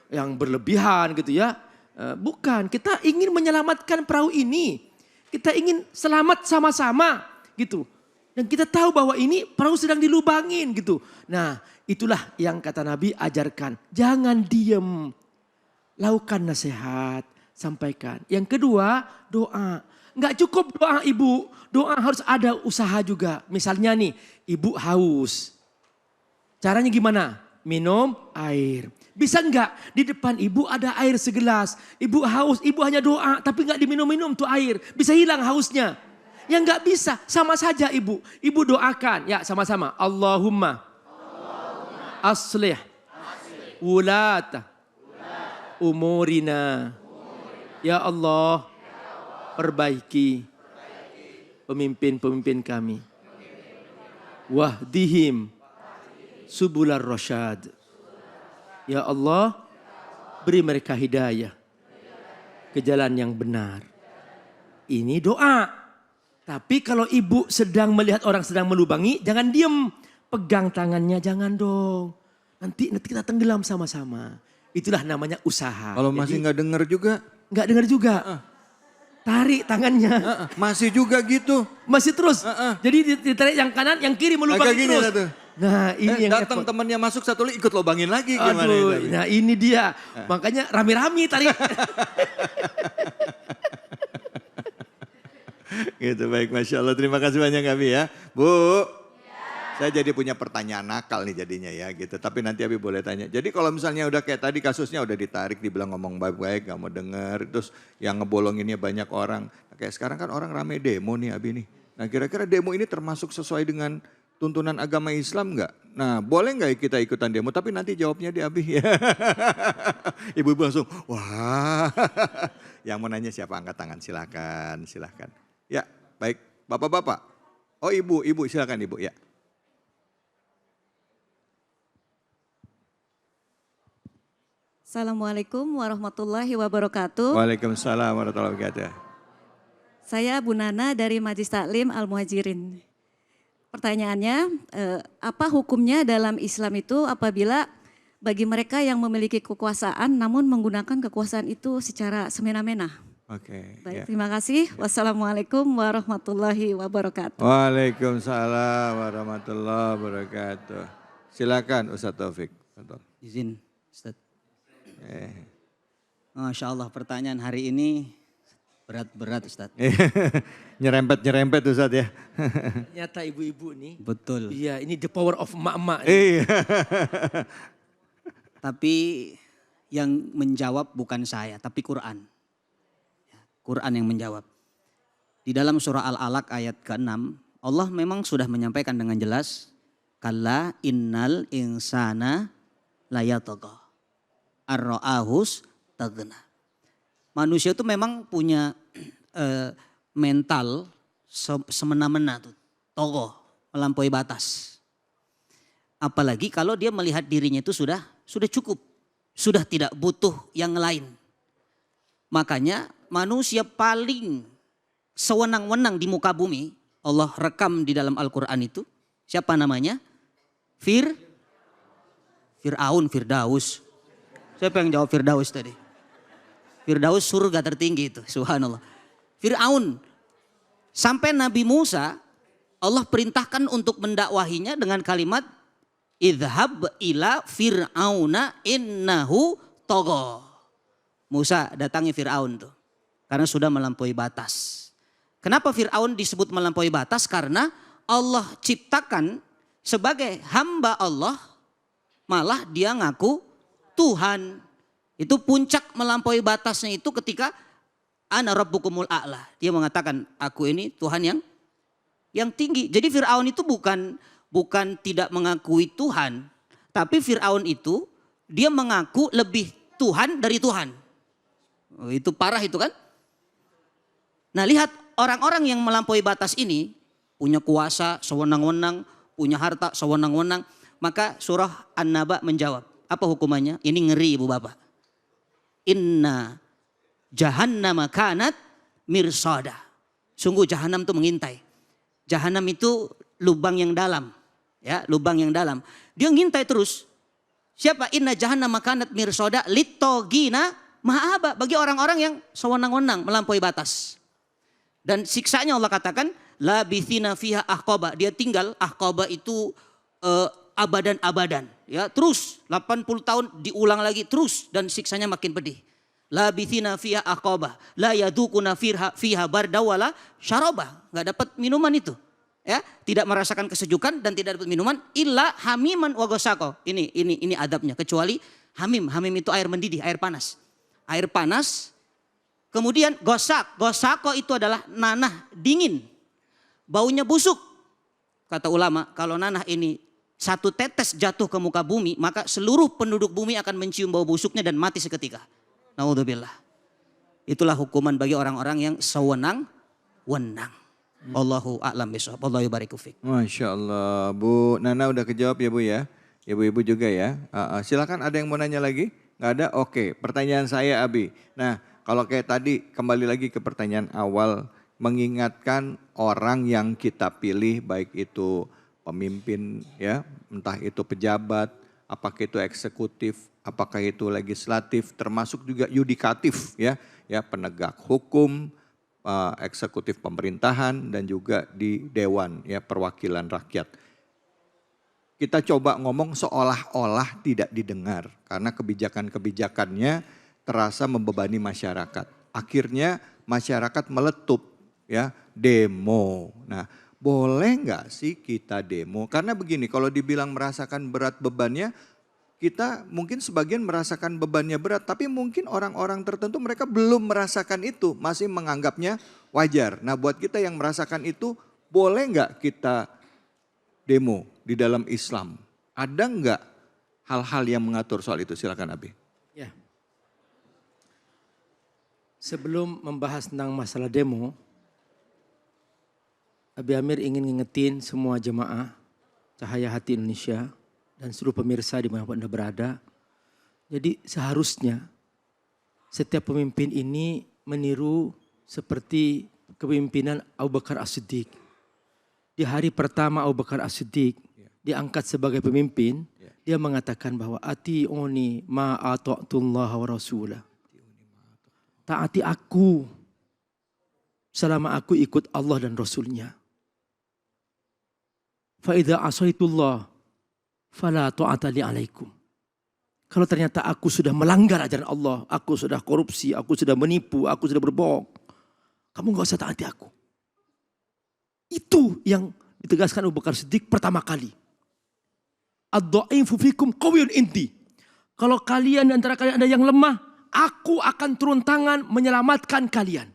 yang berlebihan gitu ya. Bukan, kita ingin menyelamatkan perahu ini. Kita ingin selamat sama-sama gitu. Dan kita tahu bahwa ini perahu sedang dilubangin gitu. Nah, itulah yang kata Nabi ajarkan. Jangan diem. Lakukan nasihat, sampaikan. Yang kedua, doa. Enggak cukup doa Ibu. Doa harus ada usaha juga. Misalnya nih, Ibu haus. Caranya gimana? Minum air. Bisa enggak di depan Ibu ada air segelas. Ibu haus, Ibu hanya doa tapi enggak diminum-minum tuh air. Bisa hilang hausnya. Yang enggak bisa, sama saja Ibu. Ibu doakan, ya sama-sama. Allahumma aslih wulata umurina. Ya Allah, perbaiki pemimpin-pemimpin kami. Wahdihim subular rasyad. Ya Allah, beri mereka hidayah ke jalan yang benar. Ini doa. Tapi kalau Ibu sedang melihat orang sedang melubangi, jangan diem. Pegang tangannya, jangan dong. Nanti kita tenggelam sama-sama. Itulah namanya usaha. Kalau masih nggak dengar juga? Nggak dengar juga. Tarik tangannya. Masih juga gitu. Masih terus. Jadi ditarik yang kanan, yang kiri melubangi terus. Tuh. Nah ini yang datang temannya masuk satu lagi ikut lobangin lagi gimana? Aduh, nah ini dia. Makanya rame-rame tarik. Gitu, baik, Masya Allah. Terima kasih banyak Abi ya. Bu, saya jadi punya pertanyaan nakal nih jadinya ya gitu. Tapi nanti Abi boleh tanya. Jadi kalau misalnya udah kayak tadi kasusnya udah ditarik, dibilang ngomong baik-baik, gak mau denger. Terus yang ngebolonginnya banyak orang. Nah, kayak sekarang kan orang rame demo nih Abi nih. Nah kira-kira demo ini termasuk sesuai dengan tuntunan agama Islam enggak? Nah boleh enggak kita ikutan demo? Tapi nanti jawabnya di Abi ya. Ibu-ibu langsung, wah. Yang mau nanya siapa? Angkat tangan, silakan, silakan. Ya, baik. Bapak-bapak. Oh ibu silakan Ibu ya. Assalamualaikum warahmatullahi wabarakatuh. Waalaikumsalam warahmatullahi wabarakatuh. Saya Bu Nana dari Majelis Taklim Al-Muhajirin. Pertanyaannya, apa hukumnya dalam Islam itu apabila bagi mereka yang memiliki kekuasaan namun menggunakan kekuasaan itu secara semena-mena? Oke. Baik, Ya. terima kasih. Wassalamualaikum warahmatullahi wabarakatuh. Waalaikumsalam warahmatullahi wabarakatuh. Silakan Ustaz Taufik. Izin Ustaz. Masya Allah, pertanyaan hari ini berat-berat Ustaz. Nyerempet Ustaz ya. Ternyata ibu-ibu nih. Betul. Iya, ini the power of emak-emak. Iya. Tapi yang menjawab bukan saya, tapi Quran. Quran yang menjawab. Di dalam surah Al-Alaq ayat ke-6, Allah memang sudah menyampaikan dengan jelas, kalla innal insana layatagha ar-ra'ahus taghna. Manusia itu memang punya mental semena-mena tuh, togoh, melampaui batas. Apalagi kalau dia melihat dirinya itu sudah cukup, sudah tidak butuh yang lain. Makanya manusia paling sewenang-wenang di muka bumi, Allah rekam di dalam Al-Quran itu. Siapa namanya? Firdaus. Siapa yang jawab Firdaus tadi? Firdaus surga tertinggi itu, subhanallah. Fir'aun. Sampai Nabi Musa, Allah perintahkan untuk mendakwahinya dengan kalimat, idhab ila fir'auna innahu togo. Musa datangi Fir'aun tuh. Karena sudah melampaui batas. Kenapa Fir'aun disebut melampaui batas? Karena Allah ciptakan sebagai hamba Allah, malah dia ngaku Tuhan. Itu puncak melampaui batasnya itu ketika ana rabbukumul a'la. Dia mengatakan aku ini Tuhan yang tinggi. Jadi Fir'aun itu bukan tidak mengakui Tuhan. Tapi Fir'aun itu dia mengaku lebih Tuhan dari Tuhan. Oh, itu parah itu kan. Nah lihat orang-orang yang melampaui batas ini punya kuasa sewenang-wenang, punya harta sewenang-wenang. Maka surah An-Naba menjawab. Apa hukumannya? Ini ngeri ibu bapak. Inna jahannama kanat mirsada. Sungguh jahanam itu mengintai. Jahanam itu lubang yang dalam. Ya, lubang yang dalam. Dia ngintai terus. Siapa? Inna jahannama kanat mirsada litogina ma'aba. Bagi orang-orang yang sewenang-wenang melampaui batas. Dan siksanya Allah katakan labithina fiha ahqaba. Dia tinggal ahqaba itu abadan-abadan. Ya, terus 80 tahun diulang lagi terus dan siksanya makin pedih. Labithina fiha aqaba la yadukuna fiha barda wala syaraba. Enggak dapat minuman itu. Ya, tidak merasakan kesejukan dan tidak dapat minuman illa hamiman wa ghasaqo. Ini adabnya, kecuali hamim. Hamim itu air mendidih, air panas. Air panas. Kemudian ghasaqo itu adalah nanah dingin. Baunya busuk. Kata ulama, kalau nanah ini satu tetes jatuh ke muka bumi, maka seluruh penduduk bumi akan mencium bau busuknya dan mati seketika. Naudzubillah. Itulah hukuman bagi orang-orang yang sewenang-wenang. Allahu a'lam bishawab. Wallahu yubariku fik. Masya Allah. Bu Nana udah kejawab ya Bu ya. Ibu-ibu juga ya. Silakan ada yang mau nanya lagi? Nggak ada? Oke. Pertanyaan saya Abi. Nah kalau kayak tadi kembali lagi ke pertanyaan awal. Mengingatkan orang yang kita pilih baik itu pemimpin ya. Entah itu pejabat. Apakah itu eksekutif. Apakah itu legislatif. Termasuk juga yudikatif ya. Ya penegak hukum. Eksekutif pemerintahan dan juga di dewan ya perwakilan rakyat. Kita coba ngomong seolah-olah tidak didengar karena kebijakan-kebijakannya terasa membebani masyarakat. Akhirnya masyarakat meletup ya demo. Nah boleh nggak sih kita demo? Karena begini kalau dibilang merasakan berat bebannya, kita mungkin sebagian merasakan bebannya berat, tapi mungkin orang-orang tertentu mereka belum merasakan itu, masih menganggapnya wajar. Nah buat kita yang merasakan itu, boleh nggak kita demo di dalam Islam? Ada nggak hal-hal yang mengatur soal itu? Silakan Abi. Ya. Sebelum membahas tentang masalah demo, Abi Amir ingin ngingetin semua jemaah Cahaya Hati Indonesia, dan seluruh pemirsa dimanapun Anda berada. Jadi seharusnya setiap pemimpin ini meniru seperti kepemimpinan Abu Bakar As-Siddiq. Di hari pertama Abu Bakar As-Siddiq diangkat sebagai pemimpin, dia mengatakan bahwa ati'uni ma ata'tullah wa rasulah. Taati aku selama aku ikut Allah dan Rasulnya. Fa idza asaitullah fala ta'ata li alaikum. Kalau ternyata aku sudah melanggar ajaran Allah, aku sudah korupsi, aku sudah menipu, aku sudah berbohong, kamu gak usah taati aku. Itu yang ditegaskan Abu Bakar Siddiq pertama kali. Ad-dha'ifu fikum qawiyyun inti. Kalau kalian di antara kalian ada yang lemah, aku akan turun tangan menyelamatkan kalian.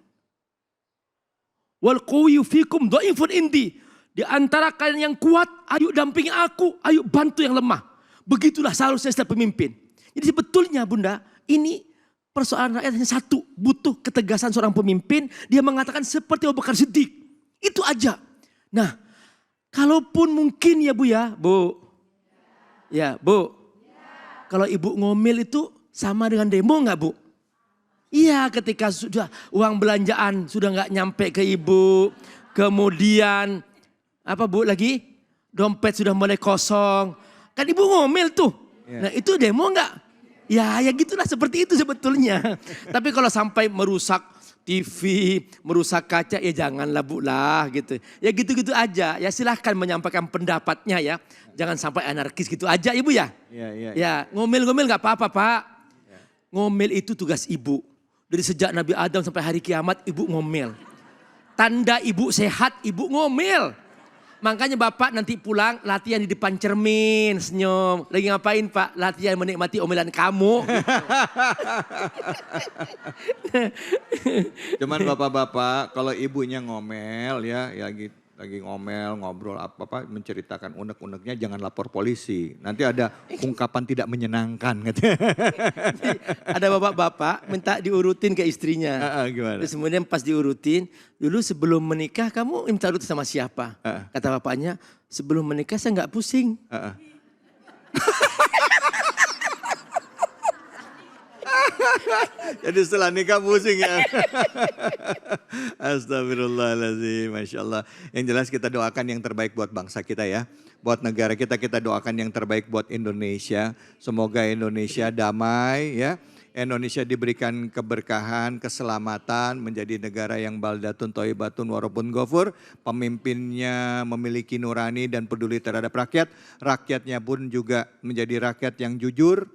Wal qawiyyu fikum dha'ifun inti. Di antara kalian yang kuat, ayo dampingi aku, ayo bantu yang lemah. Begitulah seharusnya setiap pemimpin. Jadi sebetulnya Bunda, ini persoalan rakyat hanya satu. Butuh ketegasan seorang pemimpin, dia mengatakan seperti Abu Bakar Siddiq. Itu aja. Nah, kalaupun mungkin ya Bu ya, Bu. Ya Bu. Kalau Ibu ngomel itu sama dengan demo nggak Bu? Iya, ketika sudah uang belanjaan sudah nggak nyampe ke ibu, kemudian apa Bu lagi? Dompet sudah mulai kosong, kan ibu ngomel tuh. Nah itu demo nggak? Ya gitulah, seperti itu sebetulnya. Tapi kalau sampai merusak TV, merusak kaca, ya janganlah Bu lah gitu. Ya gitu-gitu aja, ya silahkan menyampaikan pendapatnya ya. Jangan sampai anarkis gitu aja Ibu ya. Ya ngomel-ngomel nggak apa-apa Pak. Ngomel itu tugas ibu. Dari sejak Nabi Adam sampai hari kiamat ibu ngomel. Tanda ibu sehat, ibu ngomel. Makanya Bapak nanti pulang latihan di depan cermin, senyum. Lagi ngapain Pak? Latihan menikmati omelan kamu. Cuman bapak-bapak kalau ibunya ngomel ya gitu. Lagi ngomel, ngobrol apa-apa, menceritakan unek-uneknya jangan lapor polisi. Nanti ada ungkapan tidak menyenangkan. Ada bapak-bapak minta diurutin ke istrinya. Gimana? Terus kemudian pas diurutin, dulu sebelum menikah kamu minta urut sama siapa? Kata bapaknya, sebelum menikah saya nggak pusing. Jadi setelah nikah pusing ya. Astagfirullahaladzim, Masya Allah. Yang jelas kita doakan yang terbaik buat bangsa kita ya. Buat negara kita, kita doakan yang terbaik buat Indonesia. Semoga Indonesia damai ya. Indonesia diberikan keberkahan, keselamatan, menjadi negara yang baldatun thayyibatun warabun ghafur. Pemimpinnya memiliki nurani dan peduli terhadap rakyat. Rakyatnya pun juga menjadi rakyat yang jujur.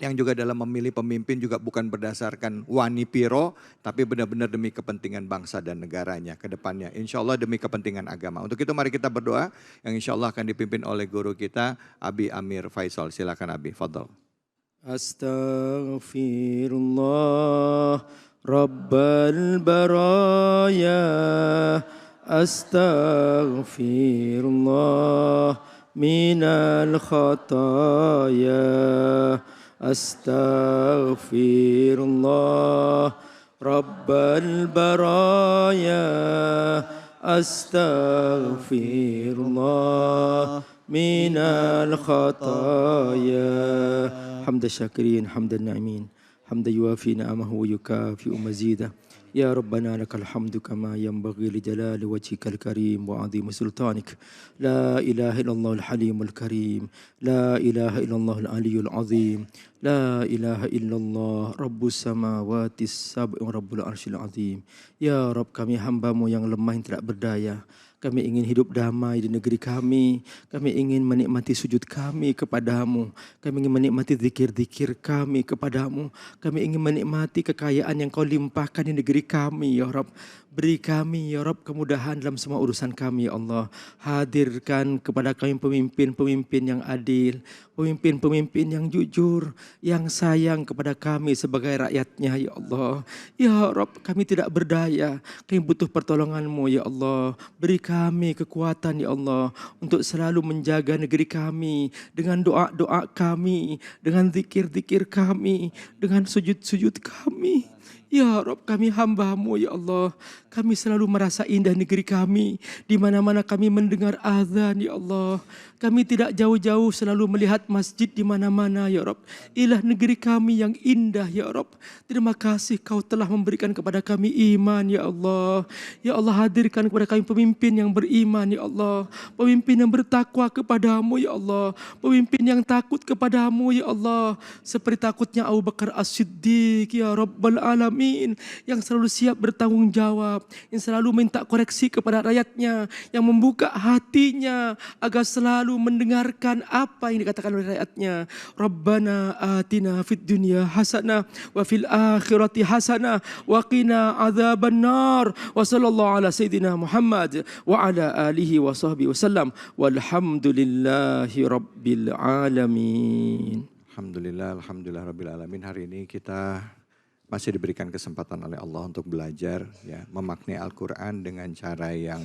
Yang juga dalam memilih pemimpin juga bukan berdasarkan wani piro, tapi benar-benar demi kepentingan bangsa dan negaranya ke depannya. Insya Allah demi kepentingan agama. Untuk itu mari kita berdoa yang insya Allah akan dipimpin oleh guru kita, Abi Amir Faisal. Silakan Abi, fadhal. Astaghfirullah Rabbal baraya, astaghfirullah minal khataya. Astaghfirullah Rabbal baraya, astaghfirullah minal khataya. Hamda syakirin, hamdan na'imin, hamda yuafi na'amahu wa yukafi'u mazidah. Ya Rabbana lakal hamdu kama yanbaghi li jalali wajhikal karim wa azim sultanik. La ilaha illallah al-halimul karim. La ilaha illallah al-aliyul azim. La ilaha illallah Rabbus samawati sab'i wa Rabbul arsyil azim. Ya Rabb, kami hamba-Mu yang lemah yang tidak berdaya. Kami ingin hidup damai di negeri kami. Kami ingin menikmati sujud kami kepadamu. Kami ingin menikmati zikir-zikir kami kepadamu. Kami ingin menikmati kekayaan yang Kau limpahkan di negeri kami, ya Rabb. Beri kami, ya Rabb, kemudahan dalam semua urusan kami, ya Allah. Hadirkan kepada kami pemimpin-pemimpin yang adil. Pemimpin-pemimpin yang jujur. Yang sayang kepada kami sebagai rakyatnya, ya Allah. Ya Rabb, kami tidak berdaya. Kami butuh pertolongan-Mu, ya Allah. Beri kami kekuatan, ya Allah, untuk selalu menjaga negeri kami dengan doa-doa kami, dengan zikir-zikir kami, dengan sujud-sujud kami. Ya Rabb, kami hamba-Mu, ya Allah. Kami selalu merasa indah negeri kami. Di mana-mana kami mendengar azan, ya Allah. Kami tidak jauh-jauh selalu melihat masjid di mana-mana, ya Rabb. Ilah negeri kami yang indah, ya Rabb. Terima kasih Kau telah memberikan kepada kami iman, ya Allah. Ya Allah, hadirkan kepada kami pemimpin yang beriman, ya Allah. Pemimpin yang bertakwa kepadamu, ya Allah. Pemimpin yang takut kepadamu, ya Allah. Seperti takutnya Abu Bakar As-Siddiq, ya Rabbal Alamin. Yang selalu siap bertanggung jawab. Yang selalu minta koreksi kepada rakyatnya. Yang membuka hatinya agar selalu mendengarkan apa yang dikatakan oleh rakyatnya. Rabbana atina fid dunya hasanah wa fil akhirati hasanah wa qina adzabannar. Wa sallallahu ala sayyidina Muhammad wa ala alihi wa sahbihi wasallam. Walhamdulillahi rabbil alamin. Alhamdulillah rabbil alamin. Hari ini kita masih diberikan kesempatan oleh Allah untuk belajar ya, memaknai Al-Quran dengan cara yang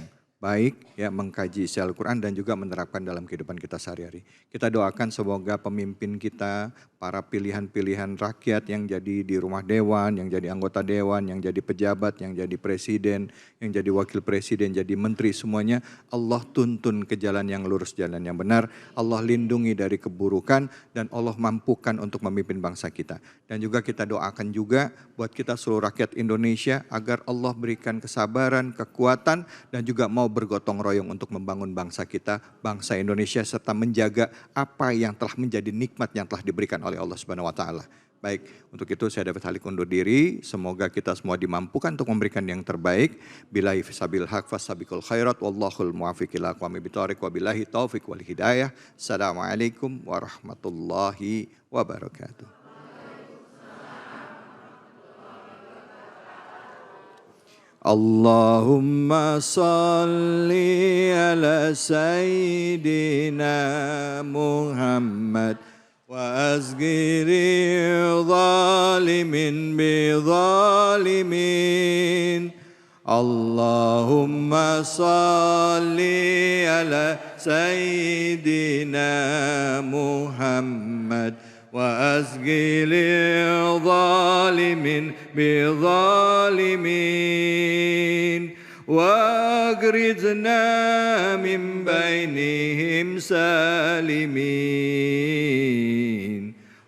baik, ya mengkaji isi Al-Quran dan juga menerapkan dalam kehidupan kita sehari-hari. Kita doakan semoga pemimpin kita, para pilihan-pilihan rakyat yang jadi di rumah dewan, yang jadi anggota dewan, yang jadi pejabat, yang jadi presiden, yang jadi wakil presiden, jadi menteri, semuanya Allah tuntun ke jalan yang lurus, jalan yang benar. Allah lindungi dari keburukan dan Allah mampukan untuk memimpin bangsa kita. Dan juga kita doakan juga buat kita seluruh rakyat Indonesia agar Allah berikan kesabaran, kekuatan dan juga mau bergotong royong untuk membangun bangsa kita, bangsa Indonesia, serta menjaga apa yang telah menjadi nikmat yang telah diberikan oleh Allah Subhanahu wa taala. Baik, untuk itu saya David Halik undur diri. Semoga kita semua dimampukan untuk memberikan yang terbaik. Billahi fisabil haq fasabiqul khairat wallahul muwaffiq ila aqwamit thoriq wa billahi taufiq wal hidayah. Assalamualaikum warahmatullahi wabarakatuh. Allahumma salli ala sayyidina Muhammad wa azgiri zalimin bi zalimin. Allahumma salli ala sayyidina Muhammad wa azgili zalimin bi zalimin wa agrizna min bainihim salimin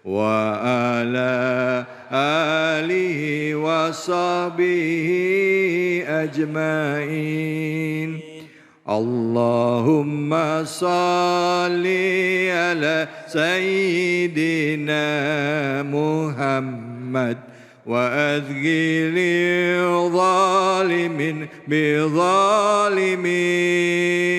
wa ala alihi wa sahbihi ajmain. Allahumma salli ala sayyidina Muhammad wa adghili zalimin bi zalimin.